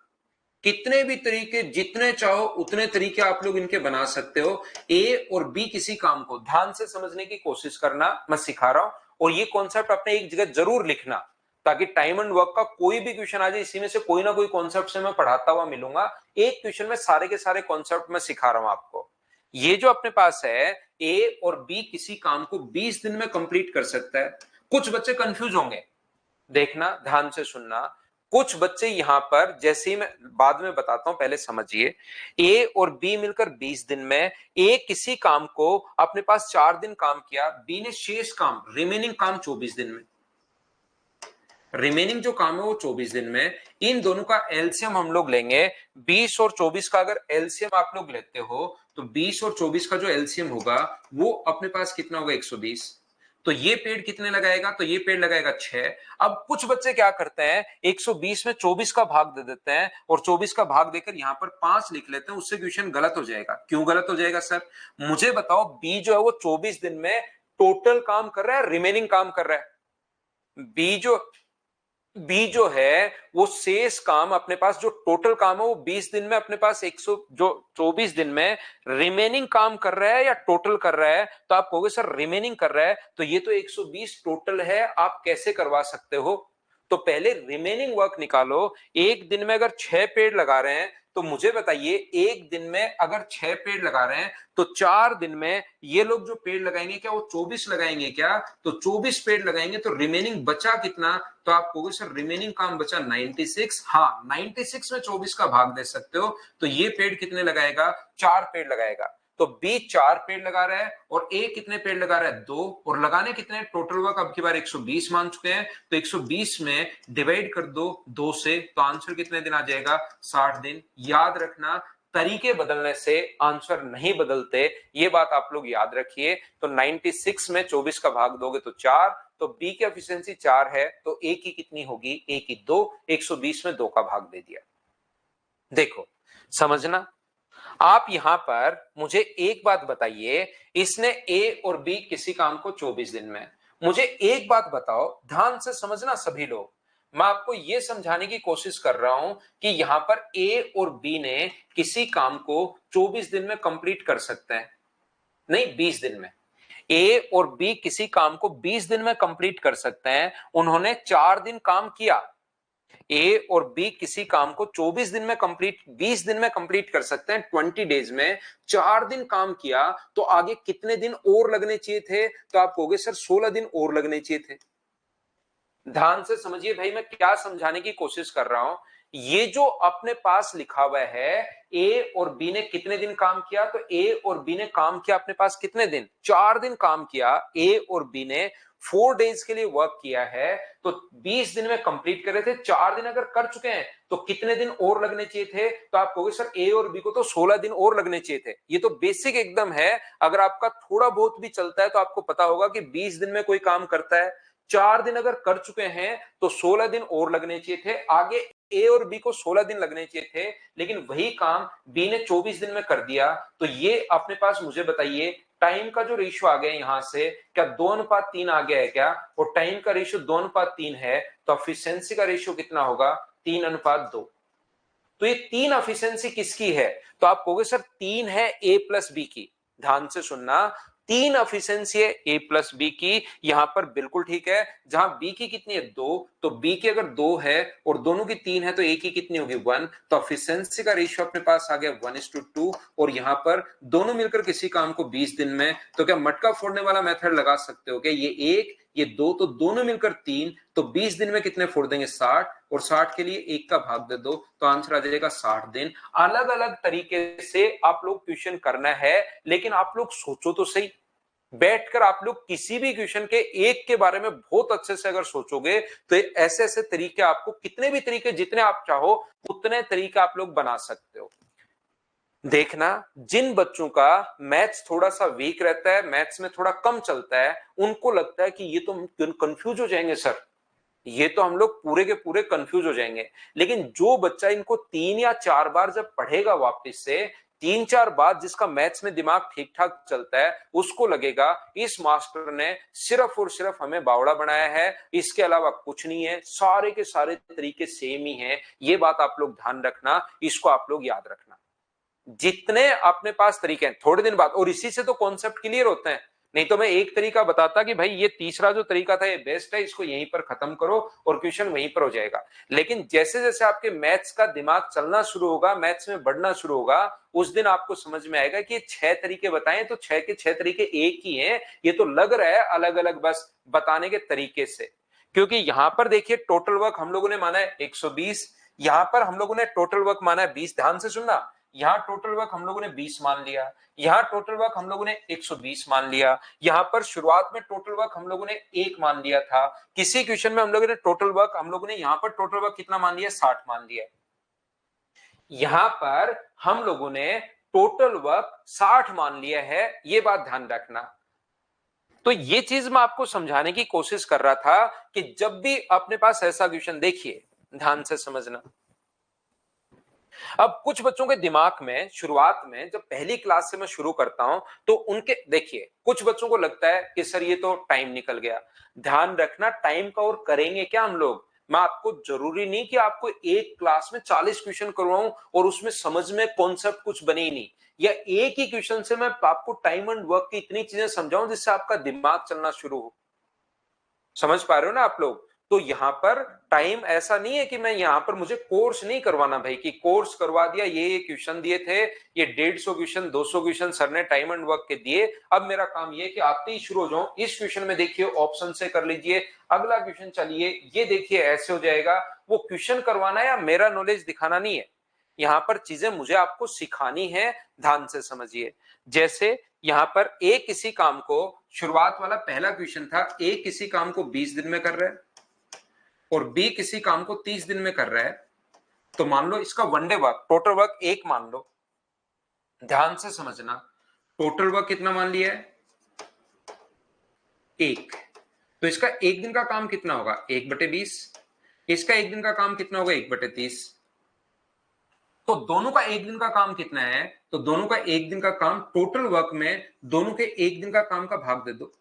कितने भी तरीके जितने चाहो उतने तरीके आप लोग इनके बना सकते हो। ए और बी किसी काम को ध्यान से समझने की कोशिश करना, मैं सिखा रहा हूं, और ये कॉन्सेप्ट अपने एक जगह जरूर लिखना, ताकि टाइम एंड वर्क का कोई भी क्वेश्चन आ जाए, इसी में से कोई ना कोई कॉन्सेप्ट से मैं पढ़ाता हुआ मिलूंगा। एक क्वेश्चन में सारे के सारे कॉन्सेप्ट मैं सिखा रहा हूं आपको। ये जो अपने पास है ए और बी किसी काम को 20 दिन में कंप्लीट कर सकता है। कुछ बच्चे कंफ्यूज होंगे, देखना ध्यान से सुनना, कुछ बच्चे यहां पर, जैसे ही मैं बाद में बताता हूं पहले समझिए, ए और बी मिलकर 20 दिन में, ए किसी काम को अपने पास 4 दिन काम किया, बी ने शेष काम रिमेनिंग काम 24 दिन में, रिमेनिंग जो काम है वो 24 दिन में। इन दोनों का एलसीएम हम लोग लेंगे, 20 और 24 का अगर एलसीएम आप लोग लेते हो तो 20 और 24 का जो एलसीएम होगा वो अपने पास कितना होगा, 120। तो ये पेड़ कितने लगाएगा, तो ये पेड़ लगाएगा 6। अब कुछ बच्चे क्या करते हैं, 120 में 24 का भाग दे देते हैं और 24 का भाग देकर यहां पर 5 लिख लेते हैं, उससे क्वेश्चन गलत हो जाएगा। क्यों गलत हो जाएगा सर? मुझे बताओ, बी जो है वो 24 दिन में टोटल काम कर रहा है, रिमेनिंग काम कर रहा है? बी जो है वो शेष काम अपने पास, जो टोटल काम है वो 20 दिन में अपने पास 100 जो 24 दिन में रिमेनिंग काम कर रहा है या टोटल कर रहा है? तो आप कहोगे सर रिमेनिंग कर रहा है, तो ये तो 120 टोटल है, आप कैसे करवा सकते हो? तो पहले रिमेनिंग वर्क निकालो। एक दिन में अगर 6 पेड़ लगा रहे हैं तो मुझे बताइए, एक दिन में अगर 6 पेड़ लगा रहे हैं तो 4 दिन में ये लोग जो पेड़ लगाएंगे क्या वो 24 लगाएंगे क्या? तो 24 पेड़ लगाएंगे तो रिमेनिंग बचा कितना? तो आप कहोगे सर रिमेनिंग काम बचा 96। हाँ, 96 में 24 का भाग दे सकते हो, तो ये पेड़ कितने लगाएगा? 4 पेड़ लगाएगा। तो बी 4 पेड़ लगा रहा है और ए कितने पेड़ लगा रहा है? 2। और लगाने कितने? टोटल वर्क अब की बार 120 मान चुके हैं, तो 120 में डिवाइड कर दो 2 से, तो आंसर कितने दिन आ जाएगा? 60 दिन। याद रखना, तरीके बदलने से आंसर नहीं बदलते, ये बात आप लोग याद रखिए। तो 96 में 24 का भाग दोगे तो 4, तो बी की एफिशिएंसी 4 है, तो ए की कितनी होगी? ए की 2। 120 में 2 का भाग दे दिया। देखो, समझना। आप यहां पर मुझे एक बात बताइए, इसने ए और बी किसी काम को 24 दिन में, मुझे एक बात बताओ, ध्यान से समझना सभी लोग, मैं आपको यह समझाने की कोशिश कर रहा हूं कि यहां पर ए और बी ने किसी काम को 24 दिन में कंप्लीट कर सकते हैं, नहीं 20 दिन में। ए और बी किसी काम को 20 दिन में कंप्लीट कर सकते हैं, उन्होंने 4 दिन काम किया। ए और बी किसी काम को 24 दिन में कंप्लीट, 20 दिन में कंप्लीट कर सकते हैं, 20 डेज में। 4 दिन काम किया, तो आगे कितने दिन और लगने चाहिए थे? तो आप कहोगे सर 16 दिन और लगने चाहिए थे। ध्यान से समझिए भाई, मैं क्या समझाने की कोशिश कर रहा हूं। ये जो अपने पास लिखा हुआ है, ए और बी ने कितने दिन काम किया, तो ए और बी ने काम किया अपने पास कितने दिन? 4 दिन काम किया। ए और बी ने 4 डेज के लिए वर्क किया है, तो 20 दिन में कंप्लीट कर रहे थे। 4 दिन अगर कर चुके हैं तो कितने दिन और लगने चाहिए थे? तो आप कहोगे सर ए और बी को तो 16 दिन और लगने चाहिए थे। ये तो बेसिक एकदम है, अगर आपका थोड़ा बहुत भी चलता है तो आपको पता होगा कि 20 दिन में कोई काम करता है, 4 दिन अगर कर चुके हैं तो 16 दिन और लगने चाहिए थे। आगे ए और बी को 16 दिन लगने चाहिए थे, लेकिन वही काम बी ने 24 दिन में कर दिया। तो ये अपने पास, मुझे बताइए, टाइम का जो रेशियो आ गया यहां से, क्या 2:3 आ गया है क्या? और टाइम का रेशियो 2:3 है, तो एफिशिएंसी का रेशियो कितना होगा? 3:2। तो ये 3 एफिशिएंसी किसकी है? तो आप कहोगे सर 3 है ए प्लस बी की। ध्यान से सुनना, 3 एफिशिएंसी है ए प्लस बी की, यहां पर बिल्कुल ठीक है। जहां बी की कितनी है? 2, तो बी की अगर 2 है और दोनों की 3 है तो ए की कितनी होगी? 1। तो एफिशिएंसी का रेशियो अपने पास आ गया 1:2। और यहां पर दोनों मिलकर किसी काम को 20 दिन में, तो क्या मटका फोड़ने वाला मेथड लगा सकते हो क्या? ये 1 ये 2, तो दोनों मिलकर 3, तो 20 दिन में कितने फोड़ देंगे? 60। और 60 के लिए 1 का भाग दे दो, तो आंसर आ जाएगा 60 दिन। अलग अलग तरीके से आप लोग क्वेश्चन करना है, लेकिन आप लोग सोचो तो सही। बैठकर आप लोग किसी भी क्वेश्चन के एक के बारे में बहुत अच्छे से अगर सोचोगे तो ऐसे ऐसे तरीके, आपको कितने भी तरीके, जितने आप चाहो उतने तरीके आप लोग बना सकते हो। देखना, जिन बच्चों का मैथ्स थोड़ा सा वीक रहता है, मैथ्स में थोड़ा कम चलता है, उनको लगता है कि ये तो कंफ्यूज हो जाएंगे सर, ये तो हम लोग पूरे के पूरे कंफ्यूज हो जाएंगे। लेकिन जो बच्चा इनको 3 या 4 बार जब पढ़ेगा वापस से, 3-4 बार, जिसका मैथ्स में दिमाग ठीक ठाक चलता है, उसको लगेगा इस मास्टर ने सिर्फ और सिर्फ हमें बावड़ा बनाया है, इसके अलावा कुछ नहीं है, सारे के सारे तरीके सेम ही हैं। ये बात आप लोग ध्यान रखना, इसको आप लोग याद रखना। जितने अपने पास तरीके हैं, थोड़े दिन बाद, और इसी से तो कॉन्सेप्ट क्लियर होते हैं। नहीं तो मैं एक तरीका बताता कि भाई ये तीसरा जो तरीका था ये बेस्ट है, इसको यहीं पर खत्म करो और क्वेश्चन वहीं पर हो जाएगा। लेकिन जैसे जैसे आपके मैथ्स का दिमाग चलना शुरू होगा, मैथ्स में बढ़ना शुरू होगा, उस दिन आपको समझ में आएगा कि 6 तरीके बताएं तो 6 के 6 तरीके एक ही हैं। ये तो लग रहा है अलग अलग बस बताने के तरीके से। क्योंकि यहां पर देखिए टोटल वर्क हम लोगों ने माना है 120, यहां पर हम लोगों ने टोटल वर्क माना है 20। ध्यान से सुनना, यहां टोटल वर्क हम लोगों ने 20 मान लिया, यहां टोटल वर्क हम लोगों ने 120 मान लिया, यहां पर शुरुआत में टोटल वर्क हम लोगों ने 1 मान लिया था। किसी क्वेश्चन में हम लोगों ने टोटल वर्क, हम लोगों ने यहां पर टोटल वर्क कितना मान लिया? 60 मान लिया। यहां पर हम लोगों ने टोटल वर्क 60 मान लिया है, ये बात ध्यान रखना। तो ये चीज मैं आपको समझाने की कोशिश कर रहा था कि जब भी अपने पास ऐसा क्वेश्चन, देखिए ध्यान से समझना। अब कुछ बच्चों के दिमाग में शुरुआत में जब पहली क्लास से मैं शुरू करता हूं तो उनके, देखिए कुछ बच्चों को लगता है कि सर ये तो टाइम निकल गया। ध्यान रखना टाइम का, और करेंगे क्या हम लोग। मैं आपको, जरूरी नहीं कि आपको एक क्लास में 40 क्वेश्चन करवाऊं और उसमें समझ में कॉन्सेप्ट कुछ बने ही नहीं, या एक ही क्वेश्चन से मैं आपको टाइम एंड वर्क की इतनी चीजें समझाऊं जिससे आपका दिमाग चलना शुरू हो। समझ पा रहे हो ना आप लोग। तो यहां पर टाइम ऐसा नहीं है कि मैं यहां पर, मुझे कोर्स नहीं करवाना भाई कि कोर्स करवा दिया, ये क्वेश्चन दिए थे, ये 150 क्वेश्चन 200 क्वेश्चन सर ने टाइम एंड वर्क के दिए, अब मेरा काम ये कि आते ही शुरू हो जाऊं, इस क्वेश्चन में देखिए ऑप्शन से कर लीजिए, अगला क्वेश्चन चलिए ये देखिए ऐसे हो जाएगा। वो क्वेश्चन करवाना या मेरा नॉलेज दिखाना नहीं है, यहां पर चीजें मुझे आपको सिखानी है। ध्यान से समझिए। जैसे यहां पर ए किसी काम को, शुरुआत वाला पहला क्वेश्चन था, ए किसी काम को 20 दिन में कर रहा है और बी किसी काम को 30 दिन में कर रहा है, तो मान लो इसका वनडे वर्क, टोटल वर्क एक मान लो। ध्यान से समझना, टोटल वर्क कितना मान लिया है, एक। तो इसका एक दिन का काम कितना होगा, 1/20। इसका एक दिन का काम कितना होगा, 1/30। तो दोनों का एक दिन का काम कितना है, तो दोनों का एक दिन का काम, टोटल वर्क में दोनों के एक दिन का काम का भाग दे दो।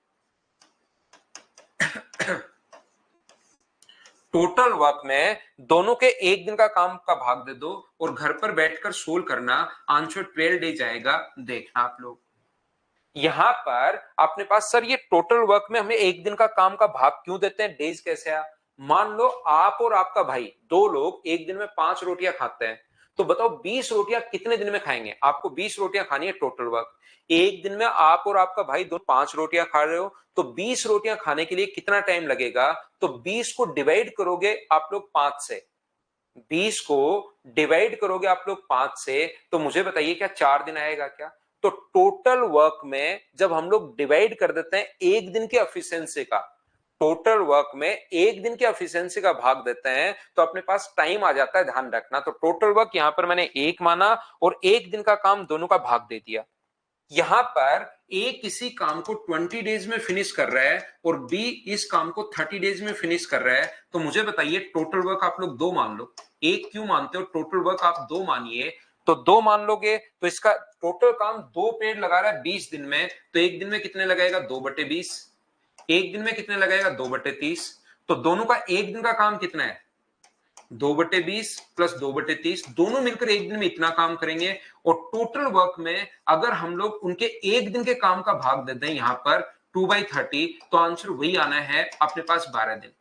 टोटल वर्क में दोनों के एक दिन का काम का भाग दे दो और घर पर बैठकर सोल्व करना, आंसर 12 डेज आएगा। देखना आप लोग, यहां पर अपने पास सर ये टोटल वर्क में हमें एक दिन का काम का भाग क्यों देते हैं, डेज कैसे आया। मान लो आप और आपका भाई, दो लोग एक दिन में 5 रोटियां खाते हैं, तो बताओ 20 रोटियां कितने दिन में खाएंगे। आपको 20 रोटियां खानी है, टोटल वर्क। एक दिन में आप और आपका भाई दो 5 रोटियां खा रहे हो, तो 20 रोटियां खाने के लिए कितना टाइम लगेगा। तो 20 को डिवाइड करोगे आप लोग 5 से, 20 को डिवाइड करोगे आप लोग 5 से, तो मुझे बताइए क्या 4 दिन आएगा क्या। तो टोटल वर्क में जब हम लोग डिवाइड कर देते हैं एक दिन की एफिशिएंसी का, टोटल वर्क में एक दिन की एफिशिएंसी का भाग देते हैं, तो अपने पास टाइम आ जाता है। ध्यान रखना, तो टोटल वर्क यहां पर मैंने एक माना और एक दिन का काम दोनों का भाग दे दिया। यहां पर ए किसी काम को 20 डेज में फिनिश कर रहा है और बी इस काम को 30 डेज में फिनिश कर रहा है, तो मुझे बताइए टोटल वर्क आप लोग दो मान लो। एक क्यों मानते हो, टोटल वर्क आप दो मानिए। तो दो मान लोगे तो इसका टोटल काम, दो पेड़ लगा रहा है 20 दिन में, तो एक दिन में कितने लगाएगा, 2/20। एक दिन में कितने लगाएगा, 2/30। तो दोनों का एक दिन का काम कितना है, 2/20 प्लस 2/30, दोनों मिलकर एक दिन में इतना काम करेंगे। और टोटल वर्क में अगर हम लोग उनके एक दिन के काम का भाग दे दें यहां पर 2/30, तो आंसर वही आना है अपने पास, 12 दिन।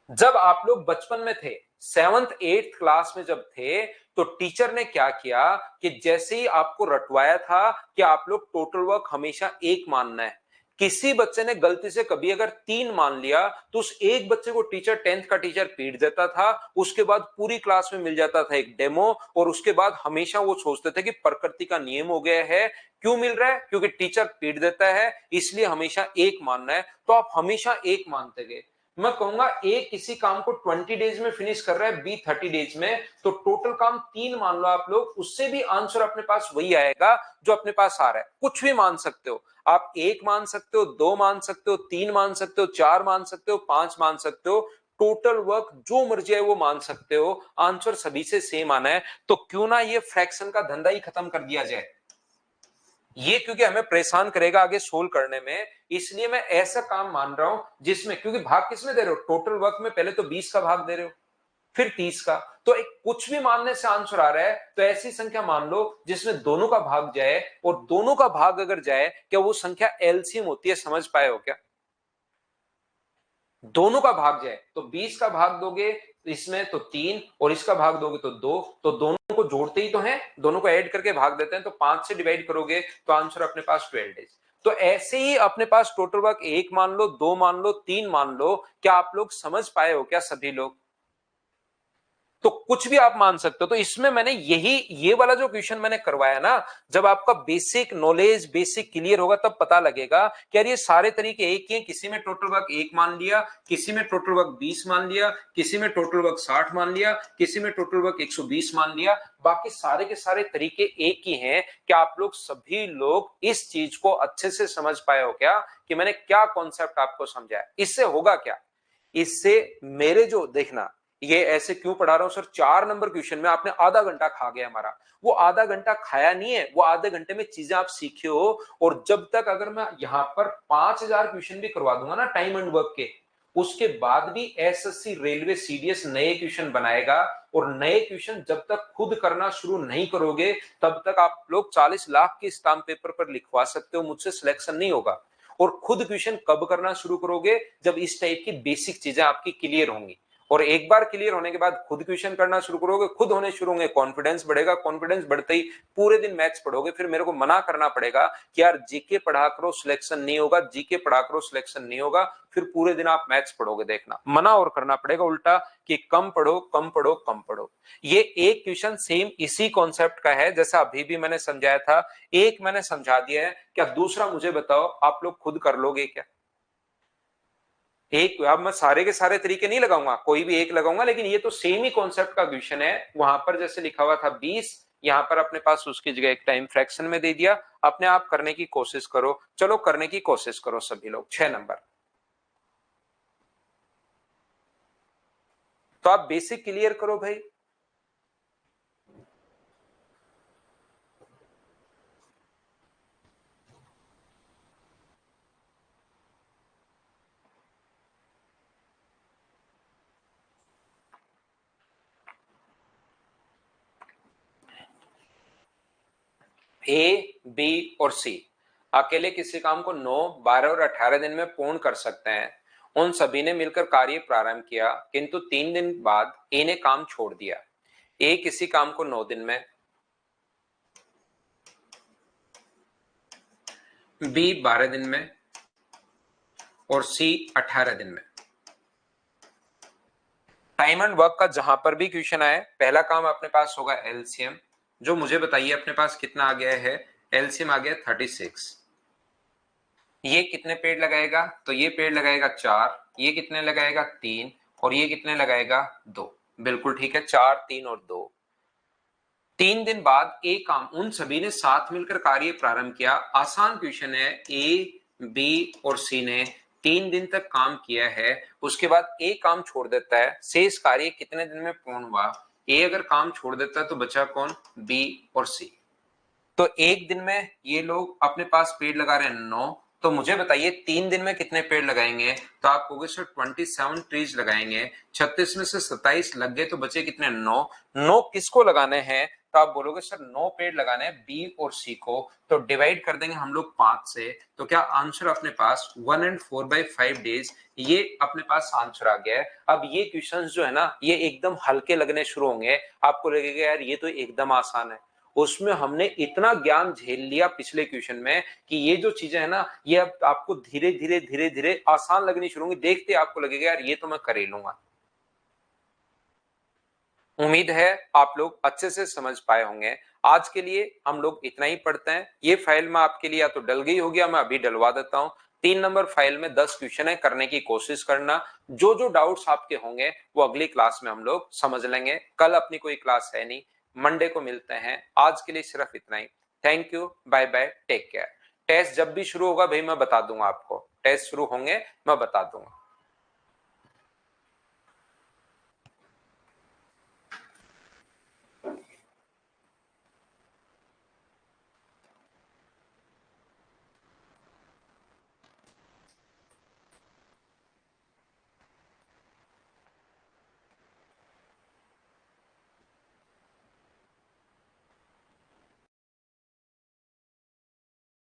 जब आप लोग बचपन में थे, 7th 8th क्लास में जब थे, तो टीचर ने क्या किया कि जैसे ही आपको रटवाया था कि आप लोग टोटल वर्क हमेशा एक मानना है, किसी बच्चे ने गलती से कभी अगर 3 मान लिया तो उस एक बच्चे को टीचर, 10th का टीचर पीट देता था। उसके बाद पूरी क्लास में मिल जाता था एक डेमो, और उसके बाद हमेशा वो सोचते थे कि प्रकृति का नियम हो गया है। क्यों मिल रहा है, क्योंकि टीचर पीट देता है, इसलिए हमेशा एक मानना है। तो आप हमेशा एक मानते गए। मैं कहूंगा ए किसी काम को 20 डेज में फिनिश कर रहा है, बी 30 डेज में, तो टोटल काम 3 मान लो आप लोग, उससे भी आंसर अपने पास वही आएगा जो अपने पास आ रहा है। कुछ भी मान सकते हो आप, एक मान सकते हो, दो मान सकते हो, 3 मान सकते हो, 4 मान सकते हो, 5 मान सकते हो, टोटल वर्क जो मर्जी है वो मान सकते हो, आंसर सभी से सेम आना है। तो क्यों ना ये फ्रैक्शन का धंधा ही खत्म कर दिया जाए, ये क्योंकि हमें परेशान करेगा आगे सोल्व करने में, इसलिए मैं ऐसा काम मान रहा हूं जिसमें, क्योंकि भाग किसमें दे रहे हो, टोटल वर्क में पहले तो 20 का भाग दे रहे हो, फिर 30 का, तो एक कुछ भी मानने से आंसर आ रहा है, तो ऐसी संख्या मान लो जिसमें दोनों का भाग जाए, और दोनों का भाग अगर जाए, क्या वो संख्या एलसीएम होती है, समझ पाए हो क्या। दोनों का भाग जाए तो 20 का भाग दोगे इसमें तो 3, और इसका भाग दोगे तो 2, तो दोनों को जोड़ते ही तो हैं, दोनों को ऐड करके भाग देते हैं, तो 5 से डिवाइड करोगे तो आंसर अपने पास 12 डेज। तो ऐसे ही अपने पास टोटल वर्क एक मान लो, दो मान लो, 3 मान लो। क्या आप लोग समझ पाए हो क्या सभी लोग। तो कुछ भी आप मान सकते हो। तो इसमें मैंने ये वाला जो क्वेश्चन मैंने करवाया ना, जब आपका बेसिक नॉलेज बेसिक क्लियर होगा तब पता लगेगा कि यार ये सारे तरीके एक ही हैं। किसी में टोटल वर्क 1 मान लिया, किसी में टोटल वर्क 20 मान लिया, किसी में टोटल वर्क 60 मान लिया, किसी में टोटल वर्क 120 मान लिया, बाकी सारे के सारे तरीके एक ही हैं। क्या आप लोग सभी लोग इस चीज को अच्छे से समझ पाए हो क्या कि मैंने क्या कॉन्सेप्ट आपको समझाया? इससे होगा क्या, इससे मेरे जो देखना, ये ऐसे क्यों पढ़ा रहा हूं सर, 4 नंबर क्वेश्चन में आपने आधा घंटा खा गया हमारा। वो आधा घंटा खाया नहीं है, वो आधे घंटे में चीजें आप सीखे हो। और जब तक अगर मैं यहां पर 5000 क्वेश्चन भी करवा दूंगा ना टाइम एंड वर्क के, उसके बाद भी एसएससी रेलवे सीडीएस नए क्वेश्चन बनाएगा। और नए क्वेश्चन जब तक खुद करना शुरू नहीं करोगे तब तक आप लोग 40 लाख के स्टाम्प पेपर पर लिखवा सकते हो, मुझसे सिलेक्शन नहीं होगा। और खुद क्वेश्चन कब करना शुरू करोगे? जब इस टाइप की बेसिक चीजें आपकी क्लियर होंगी। और एक बार क्लियर होने के बाद खुद क्वेश्चन करना शुरू करोगे, खुद होने शुरू होंगे, कॉन्फिडेंस बढ़ेगा। कॉन्फिडेंस बढ़ते ही पूरे दिन मैथ्स पढ़ोगे, फिर मेरे को मना करना पड़ेगा कि यार जीके पढ़ा करो सिलेक्शन नहीं होगा, जीके पढ़ा करो सिलेक्शन नहीं होगा, फिर पूरे दिन आप मैथ्स पढ़ोगे। देखना, मना और करना पड़ेगा उल्टा कि कम पढ़ो कम पढ़ो कम पढ़ो। ये एक क्वेश्चन सेम इसी कॉन्सेप्ट का है जैसा अभी भी मैंने समझाया था। एक मैंने समझा दिया है, क्या दूसरा मुझे बताओ आप लोग खुद कर लोगे क्या? एक, अब मैं सारे के सारे तरीके नहीं लगाऊंगा, कोई भी एक लगाऊंगा, लेकिन ये तो सेम ही कॉन्सेप्ट का क्वेश्चन है। वहां पर जैसे लिखा हुआ था 20, यहां पर अपने पास उसकी जगह एक टाइम फ्रैक्शन में दे दिया। अपने आप करने की कोशिश करो, चलो करने की कोशिश करो सभी लोग। 6 नंबर, तो आप बेसिक क्लियर करो भाई। ए, बी और सी अकेले किसी काम को 9, 12 और 18 दिन में पूर्ण कर सकते हैं। उन सभी ने मिलकर कार्य प्रारंभ किया, किंतु 3 दिन बाद ए ने काम छोड़ दिया। ए किसी काम को 9 दिन में, बी 12 दिन में और सी 18 दिन में। टाइम एंड वर्क का जहां पर भी क्वेश्चन आए, पहला काम अपने पास होगा एलसीएम। जो मुझे बताइए अपने पास कितना आ गया है? एलसीएम आ गया 36। ये कितने पेड़ लगाएगा? तो ये पेड़ लगाएगा 4, ये कितने लगाएगा? 3, और ये कितने लगाएगा? 2। बिल्कुल ठीक है, 4, 3 और 2। 3 दिन बाद एक काम उन सभी ने साथ मिलकर कार्य प्रारंभ किया। आसान क्वेश्चन है। ए, बी और सी ने 3 दिन तक काम किया है, उसके बाद ए काम छोड़ देता है। शेष कार्य कितने दिन में पूर्ण हुआ? ए अगर काम छोड़ देता है तो बचा कौन? बी और सी। तो एक दिन में ये लोग अपने पास पेड़ लगा रहे हैं 9। तो मुझे बताइए 3 दिन में कितने पेड़ लगाएंगे? तो आप कहोगे सर 27 ट्रीज लगाएंगे, 36 में से 27 लग गए तो बचे कितने? 9। 9 किसको लगाने हैं? तो आप बोलोगे सर 9 पेड़ लगाने हैं बी और सी को। तो डिवाइड कर देंगे हम लोग 5 से। तो क्या आंसर अपने पास 1 and 4/5 डेज, ये अपने पास आंसर आ गया है। अब ये क्वेश्चंस जो है ना, ये एकदम हल्के लगने शुरू होंगे। आपको लगेगा यार ये तो एकदम आसान है। उसमें हमने इतना ज्ञान झेल लिया पिछले क्वेश्चन में कि ये जो चीजें है ना, ये अब आपको धीरे धीरे धीरे धीरे आसान लगनी शुरू होंगी। देखते आपको लगेगा यार ये तो मैं कर ही लूंगा। उम्मीद है आप लोग अच्छे से समझ पाए होंगे। आज के लिए हम लोग इतना ही पढ़ते हैं। ये फाइल में आपके लिए या तो डल गई होगी, मैं अभी डलवा देता हूं। 3 नंबर फाइल में 10 क्वेश्चन है, करने की कोशिश करना। जो जो डाउट्स आपके होंगे वो अगली क्लास में हम लोग समझ लेंगे। कल अपनी कोई क्लास है नहीं, मंडे को मिलते हैं। आज के लिए सिर्फ इतना ही। Thank you, bye bye, take care. Test जब भी शुरू होगा भाई मैं बता दूंगा आपको, टेस्ट शुरू होंगे मैं बता दूंगा।